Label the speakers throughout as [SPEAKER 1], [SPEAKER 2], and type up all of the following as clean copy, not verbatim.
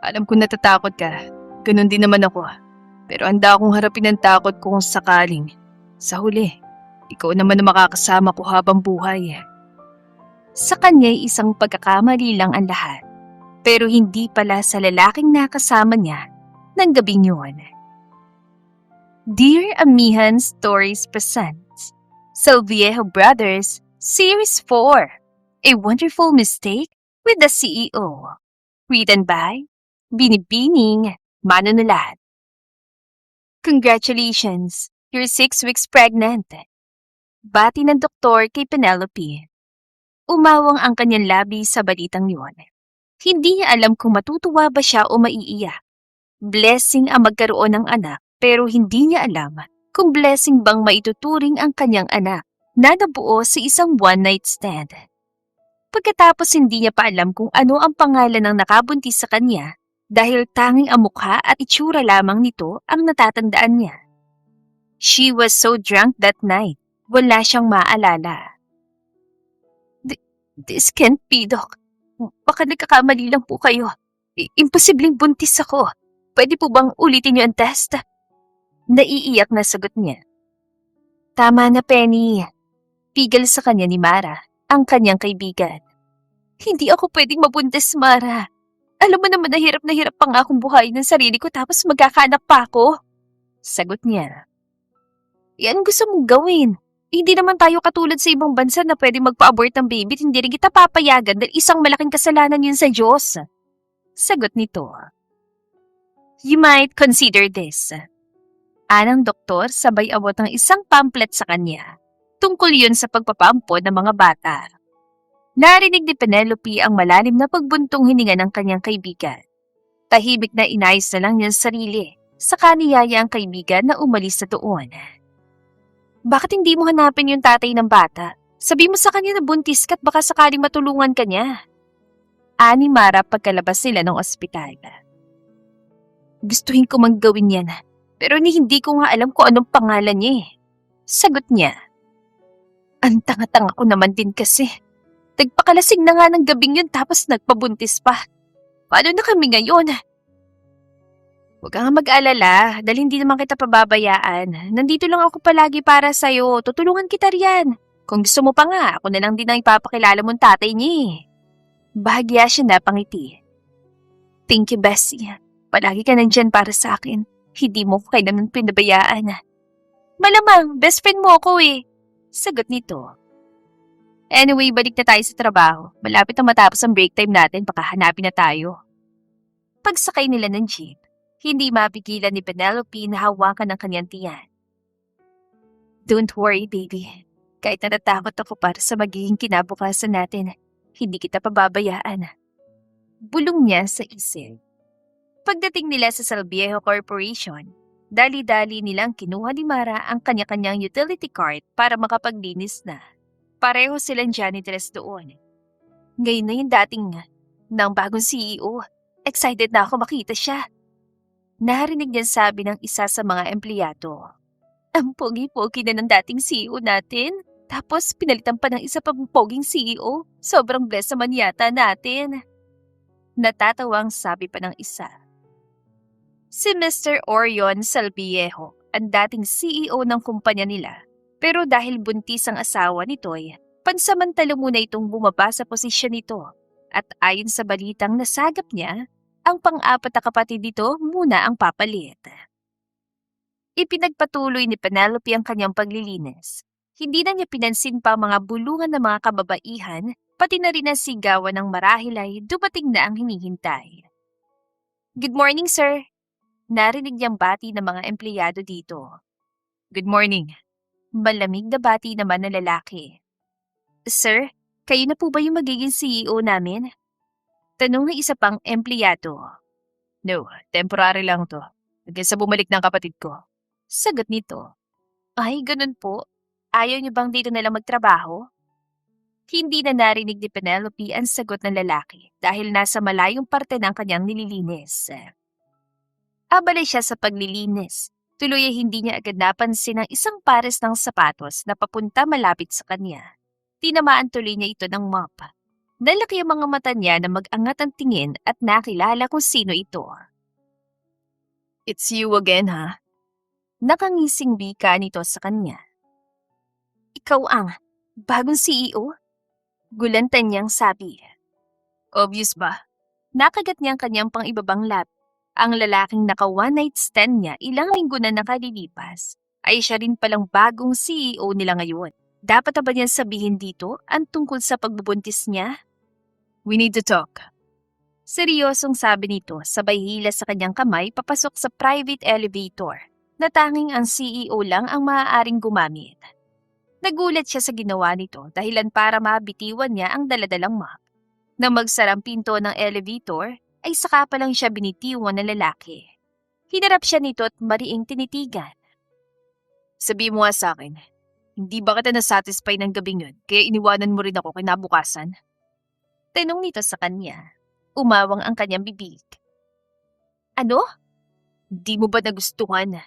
[SPEAKER 1] Alam ko natatakot ka. Ganon din naman ako. Pero handa akong harapin ang takot ko kung sakaling. Sa huli, ikaw naman ang makakasama ko habang buhay.
[SPEAKER 2] Sa kanya'y isang pagkakamali lang ang lahat. Pero hindi pala sa lalaking nakasama niya ng gabing yun. Dear Amihan Stories presents Salviejo Brothers Series 4, A Wonderful Mistake with the CEO. Written by Binibining Manunulat. Congratulations, you're 6 weeks pregnant. Bati ng doktor kay Penelope. Umawang ang kanyang labi sa balitang yun. Hindi niya alam kung matutuwa ba siya o maiiyak. Blessing ang magkaroon ng anak pero hindi niya alam kung blessing bang maituturing ang kanyang anak na nabuo sa isang one-night stand. Pagkatapos hindi niya pa alam kung ano ang pangalan ng nakabuntis sa kanya dahil tanging ang mukha at itsura lamang nito ang natatandaan niya. She was so drunk that night, wala siyang maalala. This can't be, Doc. Baka nagkakamali lang po kayo. Imposibleng buntis ako. Pwede po bang ulitin niyo ang test? Naiiyak na sagot niya. Tama na, Penny. Pigil sa kanya ni Mara, ang kanyang kaibigan. Hindi ako pwedeng mabuntis, Mara. Alam mo naman na hirap pa nga akong buhayin ng sarili ko tapos magkakaanak pa ako. Sagot niya. Yan gusto mong gawin. Hindi naman tayo katulad sa ibang bansa na pwede magpa-abort ng baby at hindi rin kita papayagan dahil isang malaking kasalanan yun sa Diyos. Sagot nito. You might consider this. Anang doktor sabay abot ng isang pamphlet sa kanya. Tungkol yun sa pagpapampod ng mga bata. Narinig ni Penelope ang malalim na pagbuntong hininga ng kanyang kaibigan. Tahimik na inayos na lang niya ang sarili. Saka niyaya ang kaibigan na umalis na doon. Bakit hindi mo hanapin yung tatay ng bata? Sabi mo sa kanya na buntis ka at baka sakaling matulungan ka niya. Ani Mara pagkalabas nila ng ospital. Gustuhin ko mang gawin yan, pero hindi ko nga alam kung anong pangalan niya eh. Sagot niya. Ang tanga-tanga ko naman din kasi. Nagpakalasing na nga ng gabing yun tapos nagpabuntis pa. Paano na kami ngayon? Huwag kang mag-alala dahil hindi naman kita pababayaan. Nandito lang ako palagi para sa'yo. Tutulungan kita riyan. Kung gusto mo pa nga, ako na lang din ang ipapakilala mong tatay niya eh. Bahagya siya na pangiti. Thank you, Bessie. Palagi ka nandyan para sa akin. Hindi mo ko kailanman pinabayaan. Malamang, best friend mo ako eh. Sagot nito. Anyway, balik na tayo sa trabaho. Malapit na matapos ang break time natin, baka hanapin na tayo. Pagsakay nila ng jeep, hindi mapigilan ni Penelope na hawakan ng kanyang tiyan. Don't worry, baby. Kahit natatakot ako para sa magiging kinabukasan natin, hindi kita pababayaan. Bulong niya sa isip. Pagdating nila sa Salviejo Corporation, dali-dali nilang kinuha ni Mara ang kanya-kanyang utility cart para makapaglinis na. Pareho silang janitress doon. Ngayon na yung dating ng bagong CEO. Excited na ako makita siya. Narinig niya sabi ng isa sa mga empleyado. Ang pogi-pogi na ng dating CEO natin. Tapos pinalitan pa ng isa pang poging CEO. Sobrang blessed naman yata natin. Natatawang sabi pa ng isa. Si Mr. Orion Salviejo, ang dating CEO ng kumpanya nila. Pero dahil buntis ang asawa nito'y, pansamantala muna itong bumaba sa posisyon nito. At ayon sa balitang nasagap niya, ang pang-apat na kapatid nito muna ang papalit. Ipinagpatuloy ni Penelope ang kanyang paglilinis. Hindi na niya pinansin pa ang mga bulungan ng mga kababaihan, pati na rin ang sigawan ng marahil ay dumating na ang hinihintay. Good morning, sir. Narinig niyang bati ng mga empleyado dito. Good morning. Malamig na bati naman ng lalaki. Sir, kayo na po ba yung magiging CEO namin? Tanong ng isa pang empleyado. No, temporary lang to. Hanggang sa bumalik ng kapatid ko. Sagot nito. Ay, ganun po. Ayaw niyo bang dito nalang magtrabaho? Hindi na narinig ni Penelope ang sagot ng lalaki dahil nasa malayong parte ng kanyang nililinis. Abala siya sa paglilinis. Tuloy ay hindi niya agad napansin ang isang pares ng sapatos na papunta malapit sa kanya. Tinamaan tuloy niya ito ng mop. Nalaki ang mga mata niya na mag-angat ang tingin at nakilala kung sino ito.
[SPEAKER 1] It's you again, ha?
[SPEAKER 2] Nakangising wika nito sa kanya. Ikaw ang bagong CEO? Gulantan niyang sabi.
[SPEAKER 1] Obvious ba?
[SPEAKER 2] Nakagat niya ang kanyang pang-ibabang lap. Ang lalaking naka one-night stand niya ilang linggo na nakalilipas ay siya rin palang bagong CEO nila ngayon. Dapat na ba niyang sabihin dito ang tungkol sa pagbubuntis niya?
[SPEAKER 1] We need to talk.
[SPEAKER 2] Seryosong sabi nito sabay hila sa kanyang kamay papasok sa private elevator na tanging ang CEO lang ang maaaring gumamit. Nagulat siya sa ginawa nito dahilan para mabitiwan niya ang daladalang map. Nang magsarang pinto ng elevator, ay saka pa lang siya binitiwan ng lalaki. Hinarap siya nito at mariing tinitigan.
[SPEAKER 1] Sabi mo nga sa akin, hindi ba kita nasatisfy ng gabing yun, kaya iniwanan mo rin ako kinabukasan?
[SPEAKER 2] Tanong nito sa kanya. Umawang ang kanyang bibig. Ano?
[SPEAKER 1] Di mo ba nagustuhan?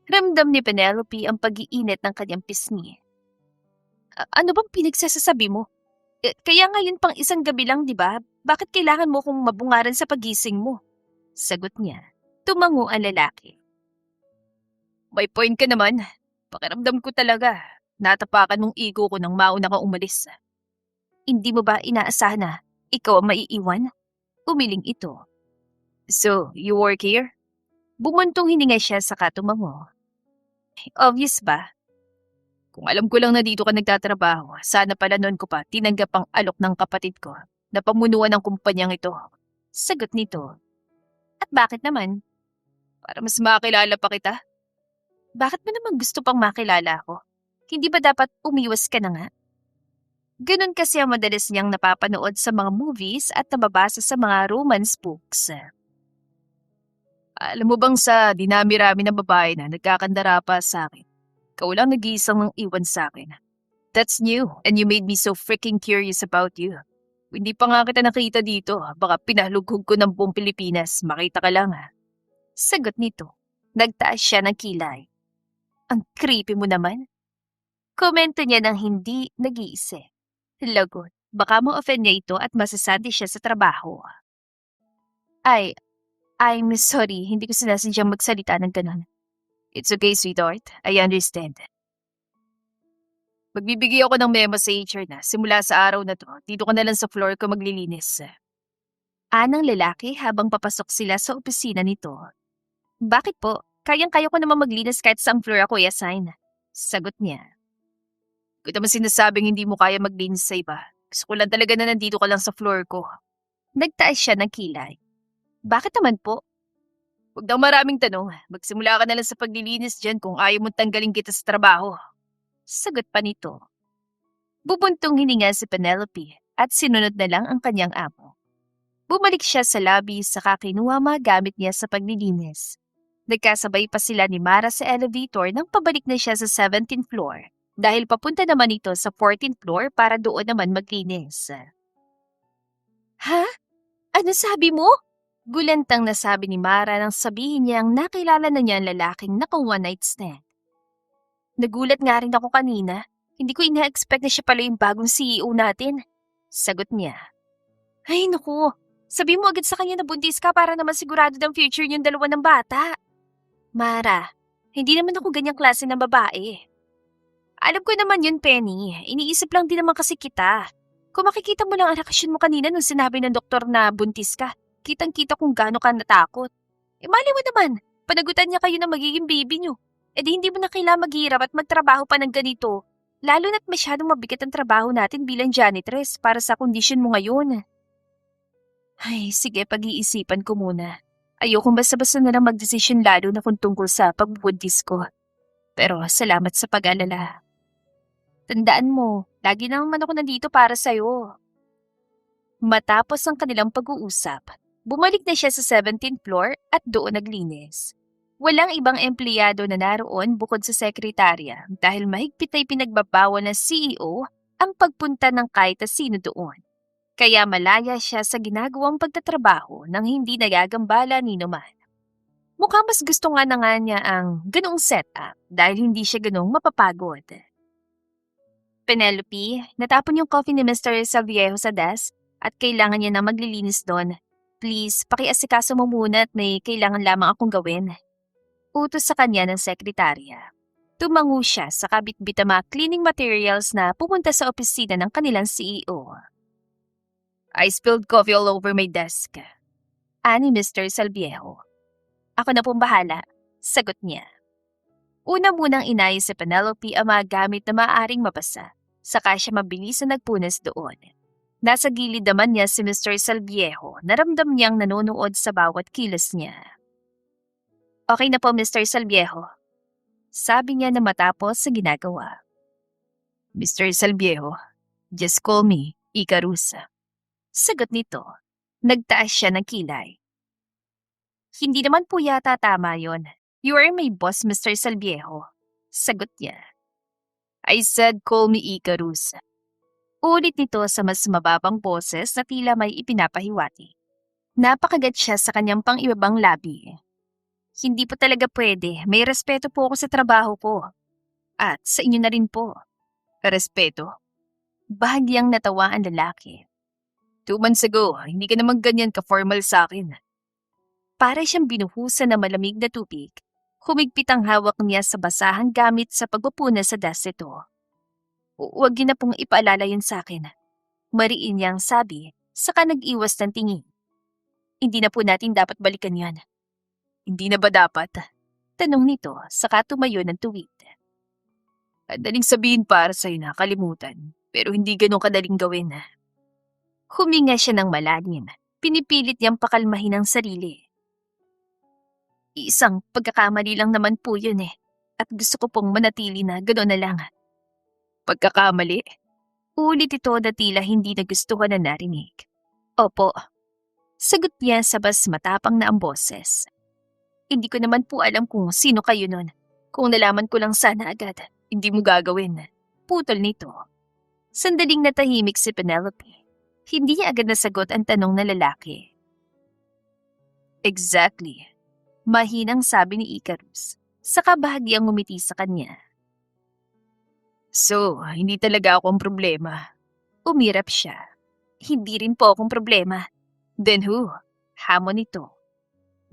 [SPEAKER 2] Ramdam ni Penelope ang pag-iinit ng kanyang pisngi. Ano bang pinagsasasabi mo? Kaya ngayon pang isang gabi lang, di ba? Bakit kailangan mo kong mabungaran sa pagising mo? Sagot niya. Tumango ang lalaki.
[SPEAKER 1] May point ka naman. Pakiramdam ko talaga. Natapakan mong ego ko nang mauna kang umalis.
[SPEAKER 2] Hindi mo ba inaasahan na ikaw ang maiiwan? Umiling ito.
[SPEAKER 1] So, you work here?
[SPEAKER 2] Bumuntong hininga siya sa tumango. Obvious ba?
[SPEAKER 1] Kung alam ko lang na dito ka nagtatrabaho, sana pala noon ko pa tinanggap ang alok ng kapatid ko na pamunuan ng kumpanyang ito.
[SPEAKER 2] Sagot nito. At bakit naman?
[SPEAKER 1] Para mas makilala pa kita.
[SPEAKER 2] Bakit mo naman gusto pang makilala ako? Hindi ba dapat umiwas ka na nga? Ganun kasi ang madalas niyang napapanood sa mga movies at nababasa sa mga romance books.
[SPEAKER 1] Alam mo bang sa dinami-rami ng babae na nagkakandara pa sa akin, ikaw lang nag-iisang nang iwan sa akin. That's new and you made me so freaking curious about you. Hindi pa nga kita nakita dito, baka pinalughog ko ng buong Pilipinas, makita ka lang ha.
[SPEAKER 2] Sagot nito. Nagtaas siya ng kilay. Ang creepy mo naman. Komento niya nang hindi nag-iisip. Lagot, baka mo offend niya ito at masasandi siya sa trabaho. I'm sorry, hindi ko sinasadyang magsalita ng ganun.
[SPEAKER 1] It's okay, sweetheart. I understand. Magbibigay ako ng memo sa HR na simula sa araw na to, dito ka na lang sa floor ko maglilinis.
[SPEAKER 2] Anang lalaki habang papasok sila sa opisina nito. Bakit po? Kayang-kaya ko naman maglinis kahit saang floor ako i-assign. Sagot niya.
[SPEAKER 1] Kung naman sinasabing hindi mo kaya maglinis sa iba, gusto ko lang talaga na nandito ka lang sa floor ko.
[SPEAKER 2] Nagtaas siya ng kilay. Bakit naman po?
[SPEAKER 1] Huwag nang maraming tanong. Magsimula ka na lang sa paglilinis dyan kung ayaw mong tanggalin kita sa trabaho.
[SPEAKER 2] Sagot pa nito. Bubuntong hininga si Penelope at sinunod na lang ang kanyang amo. Bumalik siya sa lobby saka kinuha mga gamit niya sa paglilinis. Nagkasabay pa sila ni Mara sa elevator nang pabalik na siya sa 17th floor dahil papunta naman ito sa 14th floor para doon naman maglinis. Ha? Ano sabi mo? Gulantang nasabi ni Mara nang sabihin niyang nakilala na niya ang lalaking naka one-night stand. Nagulat nga rin ako kanina. Hindi ko ina-expect na siya pala yung bagong CEO natin. Sagot niya. Ay naku, sabi mo agad sa kanya na buntis ka para naman sigurado ng future niyong dalawa ng bata. Mara, hindi naman ako ganyang klase ng babae. Alam ko naman yun, Penny. Iniisip lang din naman kasi kita. Kung makikita mo lang ang reaksyon mo kanina nung sinabi ng doktor na buntis ka, kitang-kita kung gaano ka natakot. Mali mo naman, panagutan niya kayo na magiging baby niyo. Di hindi mo na kailangan maghirap at magtrabaho pa ng ganito. Lalo na't masyadong mabigat ang trabaho natin bilang janitress para sa kondisyon mo ngayon. Ay, sige, pag-iisipan ko muna. Ayokong basta-basta na lang mag-desisyon lalo na kung tungkol sa pagbubuntis ko. Pero salamat sa pag-alala. Tandaan mo, lagi naman ako nandito para sa'yo. Matapos ang kanilang pag-uusap, bumalik na siya sa 17th floor at doon naglinis. Walang ibang empleyado na naroon bukod sa sekretarya dahil mahigpit ay pinagbabawal ng CEO ang pagpunta ng kahit na sino doon. Kaya malaya siya sa ginagawang pagtatrabaho nang hindi nagagambala ni naman. Mukhang mas gusto nga na nga niya ang ganoong setup dahil hindi siya ganoong mapapagod. Penelope, natapon yung coffee ni Mr. Salviejo sa desk at kailangan niya na maglilinis doon. Please, pakiasikaso mo muna at may kailangan lamang akong gawin. Utos sa kanya ng sekretarya. Tumango siya sa kabitbit ang mga cleaning materials na pumunta sa opisina ng kanilang CEO.
[SPEAKER 1] I spilled coffee all over my desk.
[SPEAKER 2] Ani Mr. Salviejo. Ako na pong bahala, sagot niya. Una munang inayos sa Penelope ang mga gamit na maaaring mabasa, saka siya mabilis na nagpunas doon. Nasa gilid naman niya si Mr. Salviejo na ramdam niyang nanonood sa bawat kilos niya. Okay na po Mr. Salviejo, sabi niya na matapos sa ginagawa.
[SPEAKER 1] Mr. Salviejo, just call me Icarus.
[SPEAKER 2] Sagot nito, nagtaas siya ng kilay. Hindi naman po yata tama yon. You are my boss, Mr. Salviejo. Sagot niya.
[SPEAKER 1] I said call me Icarus.
[SPEAKER 2] Ulit nito sa mas mababang boses na tila may ipinapahiwati. Napakagat siya sa kanyang pang-ibabang labi. Hindi po talaga pwede. May respeto po ako sa trabaho ko. At sa inyo na rin po.
[SPEAKER 1] Respeto.
[SPEAKER 2] Bahagyang natawa ang lalaki.
[SPEAKER 1] 2 months ago, hindi ka naman ganyan ka-formal sa akin.
[SPEAKER 2] Para siyang binuhusan ng malamig na tubig. Humigpit ang hawak niya sa basahang gamit sa pagpupuna sa desk nito. Huwag niyo na pong ipaalala yun sa akin. Mariin niyang sabi, saka nag-iwas ng tingin. Hindi na po natin dapat balikan yan.
[SPEAKER 1] Hindi na ba dapat?
[SPEAKER 2] Tanong nito, saka tumayo ng tuwid.
[SPEAKER 1] Madaling sabihin para sa'yo na kalimutan, pero hindi ganun kadaling gawin.
[SPEAKER 2] Huminga siya ng malalim. Pinipilit niyang pakalmahin ang sarili. Isang pagkakamali lang naman po yun eh. At gusto ko pong manatili na gano'n na lang.
[SPEAKER 1] Pagkakamali?
[SPEAKER 2] Ulit ito na tila hindi nagustuhan na narinig. Opo. Sagot niya sa mas matapang na ang boses. Hindi ko naman po alam kung sino kayo nun. Kung nalaman ko lang sana agad,
[SPEAKER 1] Hindi mo gagawin.
[SPEAKER 2] putol nito. Sandaling natahimik si Penelope. Hindi niya agad nasagot ang tanong na lalaki.
[SPEAKER 1] Exactly.
[SPEAKER 2] Mahinang sabi ni Icarus, saka bahagyang ngumiti sa kanya.
[SPEAKER 1] So, hindi talaga ako ang problema.
[SPEAKER 2] Umirap siya. Hindi rin po akong problema.
[SPEAKER 1] Then who?
[SPEAKER 2] Hamon nito.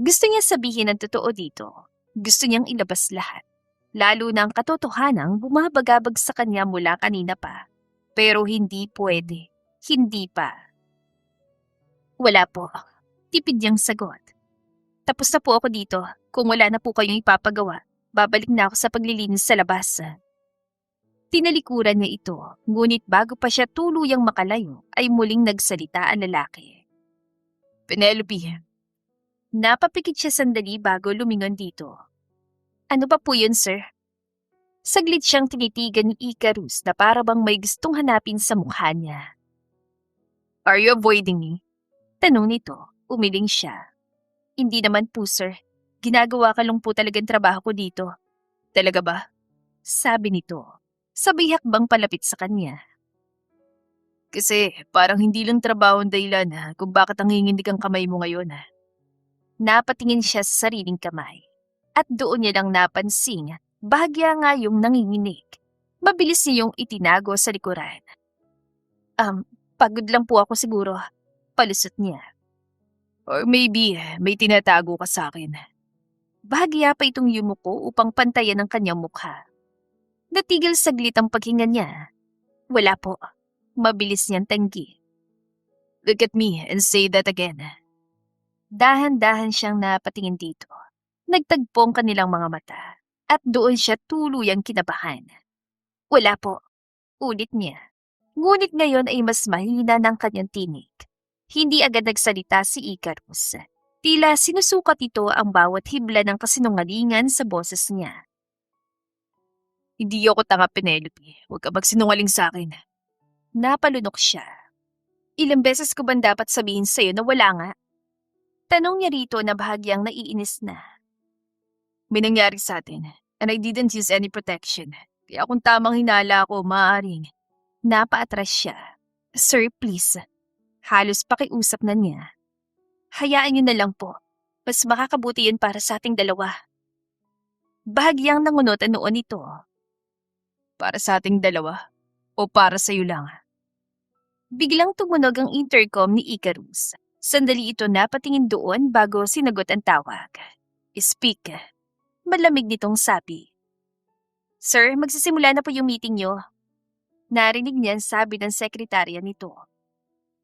[SPEAKER 2] Gusto niya sabihin ang totoo dito. Gusto niyang ilabas lahat. Lalo na ang katotohanang bumabagabag sa kanya mula kanina pa. Pero hindi pwede. Hindi pa. Wala po. Tipid niyang sagot. Tapos na po ako dito. Kung wala na po kayong ipapagawa, babalik na ako sa paglilinis sa labas. Tinalikuran niya ito, ngunit bago pa siya tuluyang makalayo, ay muling nagsalita ang lalaki.
[SPEAKER 1] Penelope,
[SPEAKER 2] Napapikit siya sandali bago lumingon dito. Ano pa po yun, sir? Saglit siyang tinitigan ni Icarus na para bang may gustong hanapin sa mukha niya.
[SPEAKER 1] are you avoiding me?
[SPEAKER 2] Tanong nito, umiling siya. Hindi naman po, sir. Ginagawa ka lang po talagang trabaho ko dito.
[SPEAKER 1] Talaga ba?
[SPEAKER 2] Sabi nito, sabay hakbang palapit sa kanya.
[SPEAKER 1] Kasi parang hindi lang trabaho ang dahilan kung bakit nanginginig ang kamay mo ngayon.
[SPEAKER 2] Napatingin siya sa sariling kamay. At doon niya lang napansin, bahagya nga yung nanginginig. Mabilis niya yung itinago sa likuran. Pagod lang po ako siguro. Palusot niya.
[SPEAKER 1] Or maybe may tinatago ka sa akin.
[SPEAKER 2] Bahagya pa itong yumuko upang pantayan ang kanyang mukha. Natigil saglit ang paghinga niya. Wala po. Mabilis niyang tanggi.
[SPEAKER 1] Look at me and say that again.
[SPEAKER 2] Dahan-dahan siyang napatingin dito. Nagtagpo ang kanilang mga mata. At doon siya tuluyang kinabahan. Wala po. Ulit niya. Ngunit ngayon ay mas mahina ng kanyang tinig. Hindi agad nagsalita si Icarus. Tila sinusukat ito ang bawat hibla ng kasinungalingan sa boses niya.
[SPEAKER 1] Hindi ako tanga, Penelope. Huwag ka magsinungaling sa akin.
[SPEAKER 2] Napalunok siya. Ilang beses ko ba dapat sabihin sa'yo na wala nga? Tanong niya rito na bahagyang naiinis na.
[SPEAKER 1] May nangyari sa atin and I didn't use any protection. Kaya kung tamang hinala ako, maaaring.
[SPEAKER 2] Napaatras siya. Sir, please. Halos pakiusap na niya. Hayaan niyo na lang po. Mas makakabuti yun para sa ating dalawa. Bahagyang nangunot ang noon ito.
[SPEAKER 1] Para sa ating dalawa. O para sa'yo lang?
[SPEAKER 2] Biglang tumunog ang intercom ni Icarus. Sandali ito napatingin doon bago sinagot ang tawag. Speak. Malamig nitong sabi. Sir, magsisimula na po yung meeting nyo. Narinig niyan sabi ng sekretarya nito.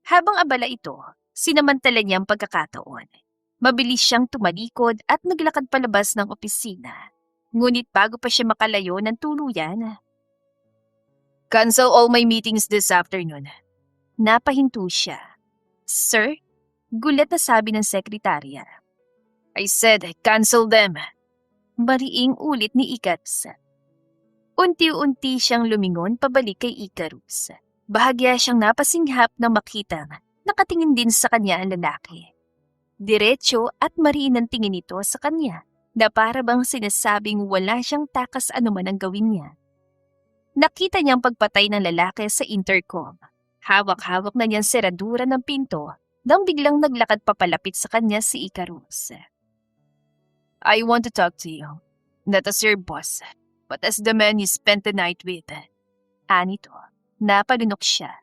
[SPEAKER 2] Habang abala ito, sinamantala niya ang pagkakataon. Mabilis siyang tumalikod at naglakad palabas ng opisina. Ngunit bago pa siya makalayo ng tuluyan,
[SPEAKER 1] Cancel all my meetings this afternoon.
[SPEAKER 2] napahinto siya. Sir? Gulat na sabi ng sekretarya.
[SPEAKER 1] I said, cancel them.
[SPEAKER 2] Mariing ulit ni Icarus. Unti-unti siyang lumingon pabalik kay Icarus. Bahagya siyang napasinghap nang makitang nakatingin din sa kanya ang lalaki. Diretso at mariin ang tingin nito sa kanya na para bang sinasabing wala siyang takas anuman ang gawin niya. Nakita niyang pagpatay ng lalaki sa intercom. Hawak-hawak na niyang seradura ng pinto nang biglang naglakad papalapit sa kanya si Icarus.
[SPEAKER 1] I want to talk to you. Not as your boss, but as the man you spent the night with.
[SPEAKER 2] Anito, napalunok siya.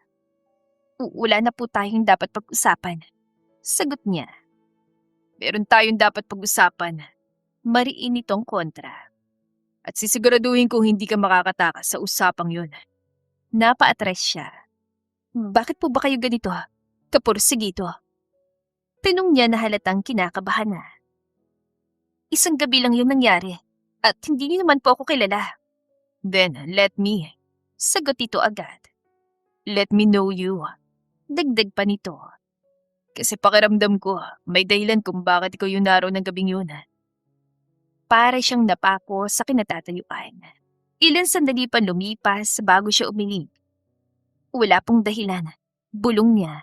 [SPEAKER 2] Wala na po tayong dapat pag-usapan. Sagot niya.
[SPEAKER 1] Meron tayong dapat pag-usapan.
[SPEAKER 2] Mariin itong kontra.
[SPEAKER 1] At sisiguraduhin kong hindi ka makakatakas sa usapang yun.
[SPEAKER 2] Napaatras siya. Bakit po ba kayo ganito? Kapursigito. Tinong niya na halatang kinakabahan na. Isang gabi lang yung nangyari at hindi niyo naman po ako kilala.
[SPEAKER 1] Then, let me.
[SPEAKER 2] Sagot ito agad.
[SPEAKER 1] Let me know you.
[SPEAKER 2] Dagdag pa nito.
[SPEAKER 1] Kasi pakiramdam ko, may dahilan kung bakit ikaw yung naroon ng gabing yun.
[SPEAKER 2] Para siyang napako sa kinatatayuan. Ilan sandali pa lumipas bago siya umiling. Wala pong dahilan. Bulong niya.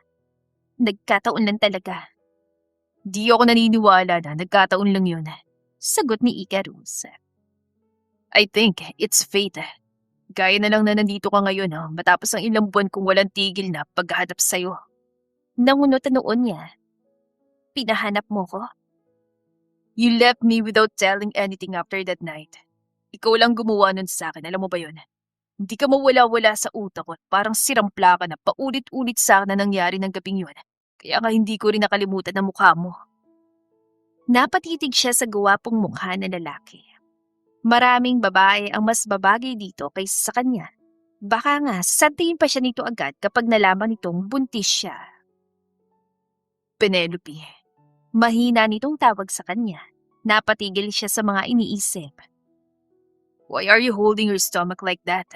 [SPEAKER 2] Nagkataon lang talaga.
[SPEAKER 1] Di ako naniniwala na nagkataon lang yun.
[SPEAKER 2] Sagot ni Icarus.
[SPEAKER 1] I think it's fate. Gaya na lang na nandito ka ngayon matapos ang ilang buwan kong walang tigil na paghahanap sa'yo.
[SPEAKER 2] Nangunot ang noon niya. Pinahanap mo ko?
[SPEAKER 1] You left me without telling anything after that night. Ikaw lang gumawa nun sa akin, alam mo ba yun? Hindi ka mawala-wala sa utak ko at parang sirampla ka na paulit-ulit sa akin na nangyari ng gabing yun. Kaya nga hindi ko rin nakalimutan ang mukha mo.
[SPEAKER 2] Napatitig siya sa gawapong mukha ng lalaki. Maraming babae ang mas babagay dito kaysa sa kanya. Baka nga sasantayin pa siya nito agad kapag nalaman nitong buntis siya.
[SPEAKER 1] Penelope.
[SPEAKER 2] Mahina nitong tawag sa kanya. Napatigil siya sa mga iniisip.
[SPEAKER 1] Why are you holding your stomach like that?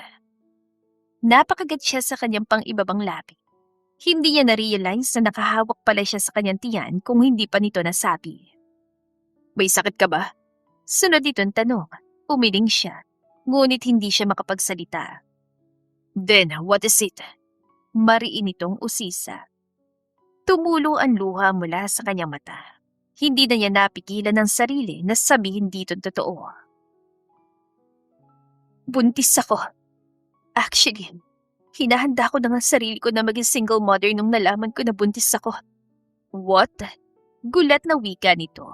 [SPEAKER 2] Napakagat siya sa kanyang pang-ibabang labi. Hindi niya na-realize na nakahawak pala siya sa kanyang tiyan kung hindi pa nito nasabi.
[SPEAKER 1] May sakit ka ba?
[SPEAKER 2] Sunod itong tanong. Umiling siya. Ngunit hindi siya makapagsalita.
[SPEAKER 1] Then, what is it?
[SPEAKER 2] Mariin itong usisa. Tumulo ang luha mula sa kanyang mata. Hindi na niya napigilan ng sarili na sabihin dito totoo. Buntis ako. Actually, hinahanda ko na ang sarili ko na maging single mother nung nalaman ko na buntis ako. What? Gulat na wika nito.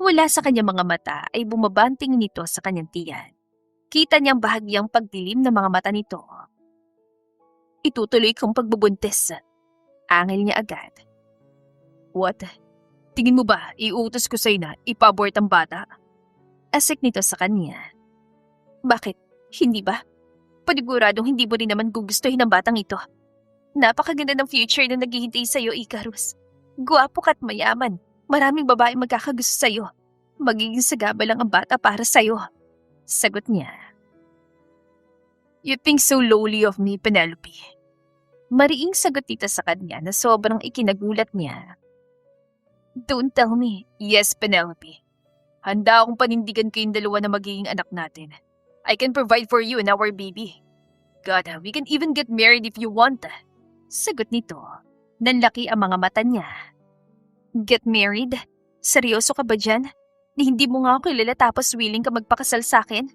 [SPEAKER 2] Wala sa kanyang mga mata ay bumabanting nito sa kanyang tiyan. Kita niyang bahagyang pagdilim ng mga mata nito. Itutuloy kong pagbubuntis. Angil niya agad.
[SPEAKER 1] What? Tingin mo ba, iutos ko sa'yo na ipabort ang bata?
[SPEAKER 2] Asik nito sa kanya. Bakit? Hindi ba? Paniguradong hindi mo rin naman gugustuhin ang batang ito. Napakaganda ng future na naghihintay sa'yo, Icarus. Guwapo ka't mayaman. Maraming babae magkakagusto sa'yo. Magiging sagaba lang ang bata para sa'yo. Sagot niya.
[SPEAKER 1] You think so lowly of me, Penelope.
[SPEAKER 2] Mariing sagot nito sa kanya na sobrang ikinagulat niya. Don't tell me.
[SPEAKER 1] Yes, Penelope. Handa akong panindigan kayong dalawa na magiging anak natin. I can provide for you and our baby. God, we can even get married if you want.
[SPEAKER 2] Sagot nito. Nanlaki ang mga mata niya. Get married? Seryoso ka ba dyan? Hindi mo nga ako kilala tapos willing ka magpakasal sa akin?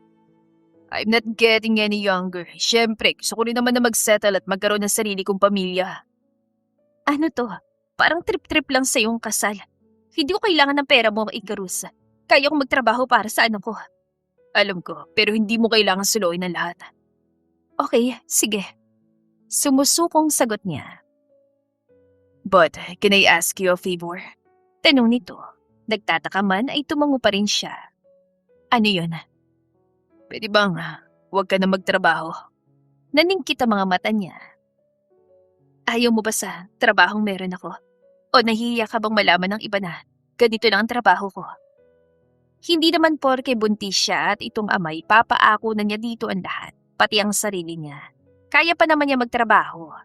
[SPEAKER 1] I'm not getting any younger. Siyempre, gusto ko rin naman na mag-settle at magkaroon ng sarili kong pamilya.
[SPEAKER 2] Ano to? Parang trip-trip lang sa iyong kasal. Hindi ko kailangan ng pera mo, Icarus. Kaya kong magtrabaho para sa anak ko.
[SPEAKER 1] Alam ko, pero hindi mo kailangan suluin ang lahat.
[SPEAKER 2] Okay, sige. Sumusukong sagot niya.
[SPEAKER 1] But, can I ask you a favor?
[SPEAKER 2] Tanong nito. Nagtataka man ay tumango pa rin siya. Ano yun?
[SPEAKER 1] Pwede bang huwag ka na magtrabaho?
[SPEAKER 2] Naningkit ang mga mata niya. Ayaw mo ba sa trabahong meron ako? O nahihiya ka bang malaman ng iba na ganito lang ang trabaho ko? Hindi naman porke buntis siya at itong amay, papaako na niya dito ang lahat, pati ang sarili niya. Kaya pa naman niya magtrabaho.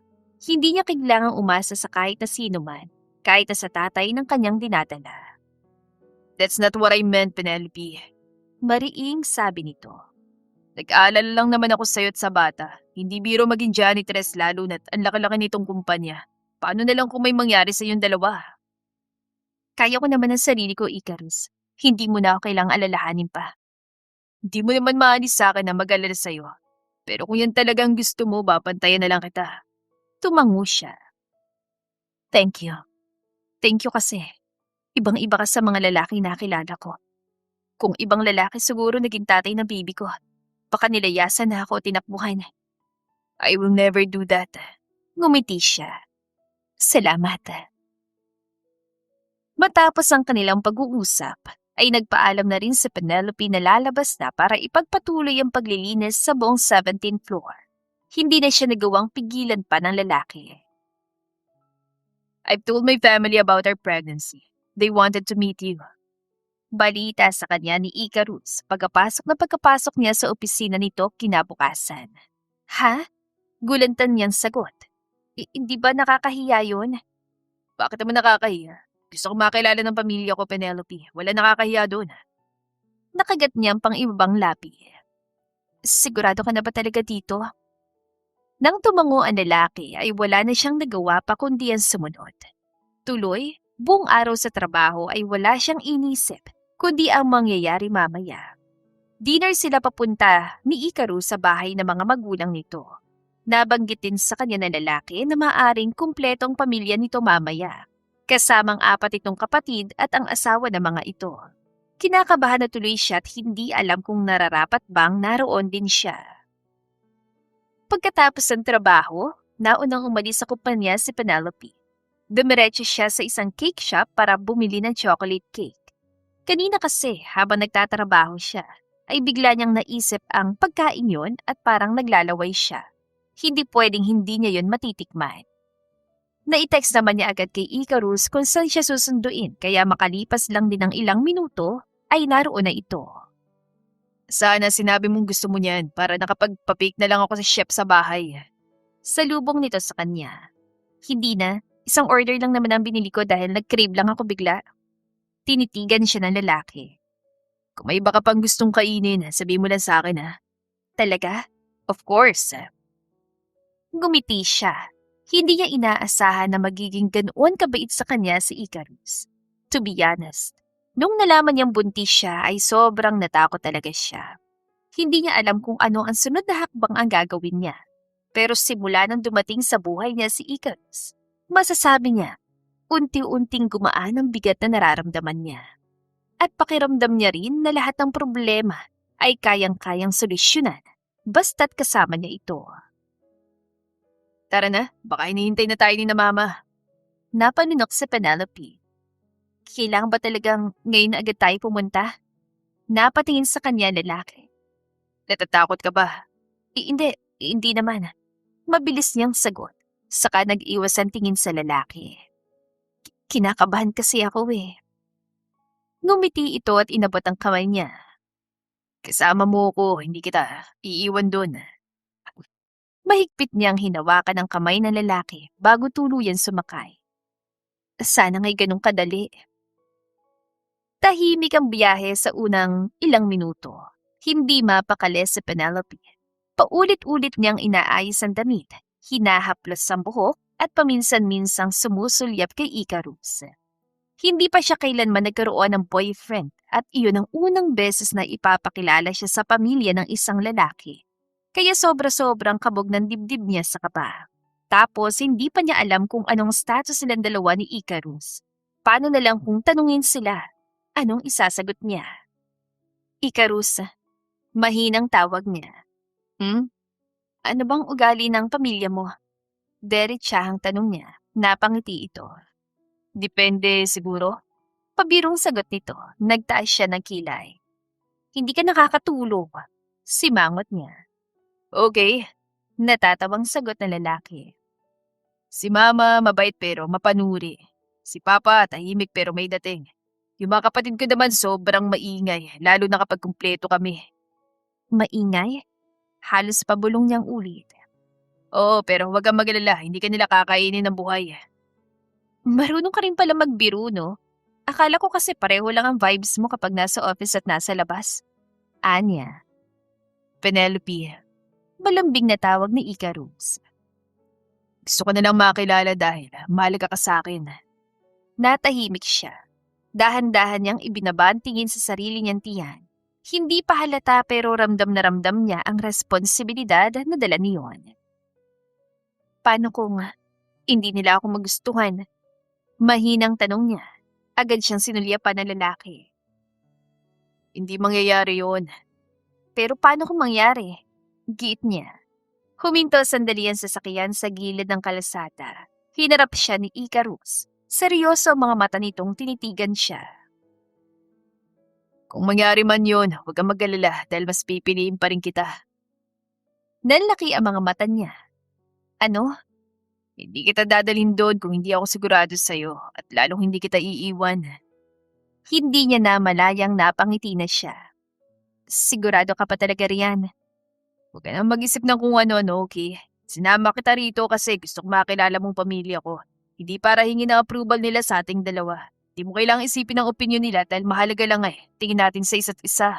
[SPEAKER 2] Hindi niya kailangang umasa sa kahit na sino man, kahit na sa tatay ng kanyang dinadala.
[SPEAKER 1] That's not what I meant, Penelope.
[SPEAKER 2] Mariing sabi nito.
[SPEAKER 1] Nag-aalala lang naman ako sa'yo at sa bata. Hindi biro maging janitress lalo na't ang laki-laki nitong kumpanya. Paano na lang kung may mangyari sa yung dalawa?
[SPEAKER 2] Kaya ko naman ang sarili ko, Icarus. Hindi mo na ako kailangang alalahanin pa.
[SPEAKER 1] Hindi mo naman maalis sa akin na mag-alala sa'yo. Pero kung yan talagang gusto mo, babantayan na lang kita.
[SPEAKER 2] Tumango siya. Thank you. Thank you kasi. Ibang-iba ka sa mga lalaki na kilala ko. Kung ibang lalaki siguro naging tatay ng bibi ko, baka nilayasan na ako o tinakbuhan.
[SPEAKER 1] I will never do that.
[SPEAKER 2] Ngumiti siya. Salamat. Matapos ang kanilang pag-uusap, ay nagpaalam na rin si Penelope na lalabas na para ipagpatuloy ang paglilinis sa buong 17th floor. Hindi na siya nagawang pigilan pa ng lalaki.
[SPEAKER 1] I've told my family about our pregnancy. They wanted to meet you.
[SPEAKER 2] Balita sa kanya ni Icarus pagkapasok niya sa opisina nito kinabukasan. Ha? Gulantan niyang sagot. Hindi ba nakakahiya yun?
[SPEAKER 1] Bakit naman nakakahiya? Gusto ko makilala ng pamilya ko, Penelope. Wala nakakahiya doon.
[SPEAKER 2] Nakagat niya ang pang-ibabang labi. Sigurado ka na ba talaga dito? Nang tumango ang lalaki ay wala na siyang nagawa pa kundi ang sumunod. Tuloy, buong araw sa trabaho ay wala siyang inisip kundi ang mangyayari mamaya. Dinner sila papunta ni Icarus sa bahay ng mga magulang nito. Nabanggit din sa kanya ng lalaki na maaring kumpletong pamilya nito mamaya, kasamang 4 itong kapatid at ang asawa ng mga ito. Kinakabahan na tuloy siya at hindi alam kung nararapat bang naroon din siya. Pagkatapos ng trabaho, naunang umalis sa kumpanya si Penelope. Dumiretso siya sa isang cake shop para bumili ng chocolate cake. Kanina kasi habang nagtatrabaho siya, ay bigla niyang naisip ang pagkain yon at parang naglalaway siya. Hindi pwedeng hindi niya yon matitikman. Naitext naman niya agad kay Icarus kung saan siya susunduin kaya makalipas lang din ng ilang minuto ay naroon na ito.
[SPEAKER 1] Sana sinabi mong gusto mo niyan para nakapagpapake na lang ako sa chef sa bahay.
[SPEAKER 2] Salubong nito sa kanya. Hindi na, isang order lang naman ang binili ko dahil nag-crave lang ako bigla. Tinitigan siya ng lalaki.
[SPEAKER 1] Kung may iba ka pang gustong kainin, sabihin mo lang sa akin ha.
[SPEAKER 2] Talaga?
[SPEAKER 1] Of course.
[SPEAKER 2] Ngumiti siya. Hindi niya inaasahan na magiging ganoon kabait sa kanya si Icarus. To be honest, nung nalaman niyang buntis siya ay sobrang natakot talaga siya. Hindi niya alam kung ano ang sunod na hakbang ang gagawin niya. Pero simula nang dumating sa buhay niya si Icarus, masasabi niya, unti-unting gumaan ang bigat na nararamdaman niya. At pakiramdam niya rin na lahat ng problema ay kayang-kayang solusyonan basta't kasama niya ito.
[SPEAKER 1] Tara na, baka hinihintay na tayo ni na mama.
[SPEAKER 2] Napanunok si Penelope. Kailangan ba talagang ngayon na agad tayo pumunta? Napatingin sa kanya lalaki.
[SPEAKER 1] Natatakot ka ba?
[SPEAKER 2] Hindi naman. Mabilis niyang sagot, saka nag-iwas ang tingin sa lalaki. Kinakabahan kasi ako eh. Ngumiti ito at inabot ang kamay niya.
[SPEAKER 1] Kasama mo ko, hindi kita iiwan doon.
[SPEAKER 2] Mahigpit niyang hinawakan ang kamay ng lalaki bago tuluyan sumakay. Sana nga'y ganun kadali. Tahimik ang biyahe sa unang ilang minuto. Hindi mapakali si Penelope. Paulit-ulit niyang inaayos ang damit, hinahaplos ang buhok at paminsan-minsang sumusulyap kay Icarus. Hindi pa siya kailanman nagkaroon ng boyfriend at iyon ang unang beses na ipapakilala siya sa pamilya ng isang lalaki. Kaya sobra-sobrang kabog ng dibdib niya sa kaba. Tapos hindi pa niya alam kung anong status silang dalawa ni Icarus. Paano na lang kung tanungin sila? Anong isasagot niya? Icarus, mahinang tawag niya. Ano bang ugali ng pamilya mo? Derechahang tanong niya. Napangiti ito.
[SPEAKER 1] Depende siguro.
[SPEAKER 2] Pabirong sagot nito. Nagtaas siya ng kilay. Hindi ka nakakatulog. Simangot niya.
[SPEAKER 1] Okay.
[SPEAKER 2] Natatawang sagot ng lalaki.
[SPEAKER 1] Si Mama mabait pero mapanuri. Si Papa tahimik pero may dating. Yung mga kapatid ko naman sobrang maingay, lalo na kapag kumpleto kami.
[SPEAKER 2] Maingay? Halos pabulong niyang ulit.
[SPEAKER 1] Oo, pero huwag kang magalala, hindi ka nila kakainin ng buhay.
[SPEAKER 2] Marunong ka rin pala magbiro, no? Akala ko kasi pareho lang ang vibes mo kapag nasa office at nasa labas. Anya.
[SPEAKER 1] Penelope,
[SPEAKER 2] Malambing na tawag ni Icarus.
[SPEAKER 1] gusto ko na lang makilala dahil mahalaga ka sa akin.
[SPEAKER 2] Natahimik siya. Dahan-dahan niyang ibinaba ang tingin sa sarili niyang tiyan. Hindi pa halata pero ramdam na ramdam niya ang responsibilidad na dala niyon. Paano kung hindi nila ako magustuhan? Mahinang tanong niya. Agad siyang sinulyapan ng lalaki.
[SPEAKER 1] Hindi mangyayari yon.
[SPEAKER 2] Pero paano kung mangyari? Giit niya. Huminto sandali ang sasakyan sa gilid ng kalsada. Hinarap siya ni Icarus. Seryoso ang mga mata nitong tinitigan siya.
[SPEAKER 1] Kung mangyari man yon, huwag kang magalala dahil mas pipiliin pa rin kita.
[SPEAKER 2] Nanlaki ang mga mata niya. Ano?
[SPEAKER 1] Hindi kita dadalhin doon kung hindi ako sigurado sa'yo at lalong hindi kita iiwan.
[SPEAKER 2] Hindi niya na malayang napangiti na siya. Sigurado ka pa talaga riyan.
[SPEAKER 1] Huwag ka nang mag-isip ng kung ano-ano, okay? Sinama kita rito kasi gusto kong makilala mong pamilya ko. Hindi para hingin ang approval nila sa ating dalawa. Hindi mo kailangang isipin ang opinion nila dahil mahalaga lang tingin natin sa isa't isa.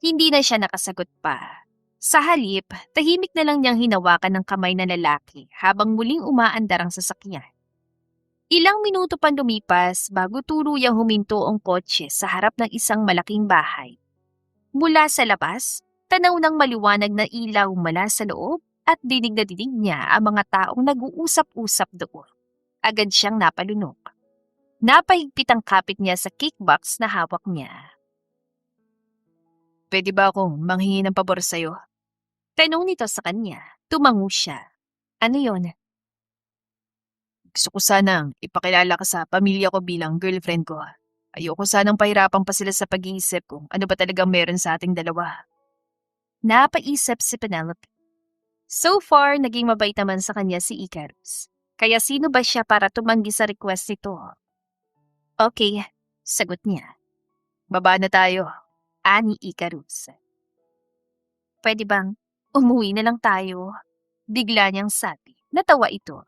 [SPEAKER 2] Hindi na siya nakasagot pa. Sa halip, tahimik na lang niyang hinawakan ng kamay ng lalaki habang muling umaandar ang sasakyan. Ilang minuto pa lumipas bago tuluyang huminto ang kotse sa harap ng isang malaking bahay. Mula sa labas, tanaw ng maliwanag na ilaw mula sa loob at dinig na dinig niya ang mga taong nag-uusap-usap doon. Agad siyang napalunok. Napahigpit ang kapit niya sa kickbox na hawak niya.
[SPEAKER 1] Pwede ba akong manghingi ng pabor sa'yo?
[SPEAKER 2] Tanong nito sa kanya. Tumango siya. Ano yon?
[SPEAKER 1] Gusto ko sanang ipakilala ka sa pamilya ko bilang girlfriend ko. Ayoko sanang pahirapan pa sila sa pag-iisip kung ano ba talagang meron sa ating dalawa.
[SPEAKER 2] Napaisip si Penelope. So far, naging mabait naman sa kanya si Icarus. Kaya sino ba siya para tumanggi sa request nito? Okay, sagot niya.
[SPEAKER 1] Baba na tayo.
[SPEAKER 2] Ani Icarus. Pwede bang umuwi na lang tayo? Bigla niyang sabi. Natawa ito.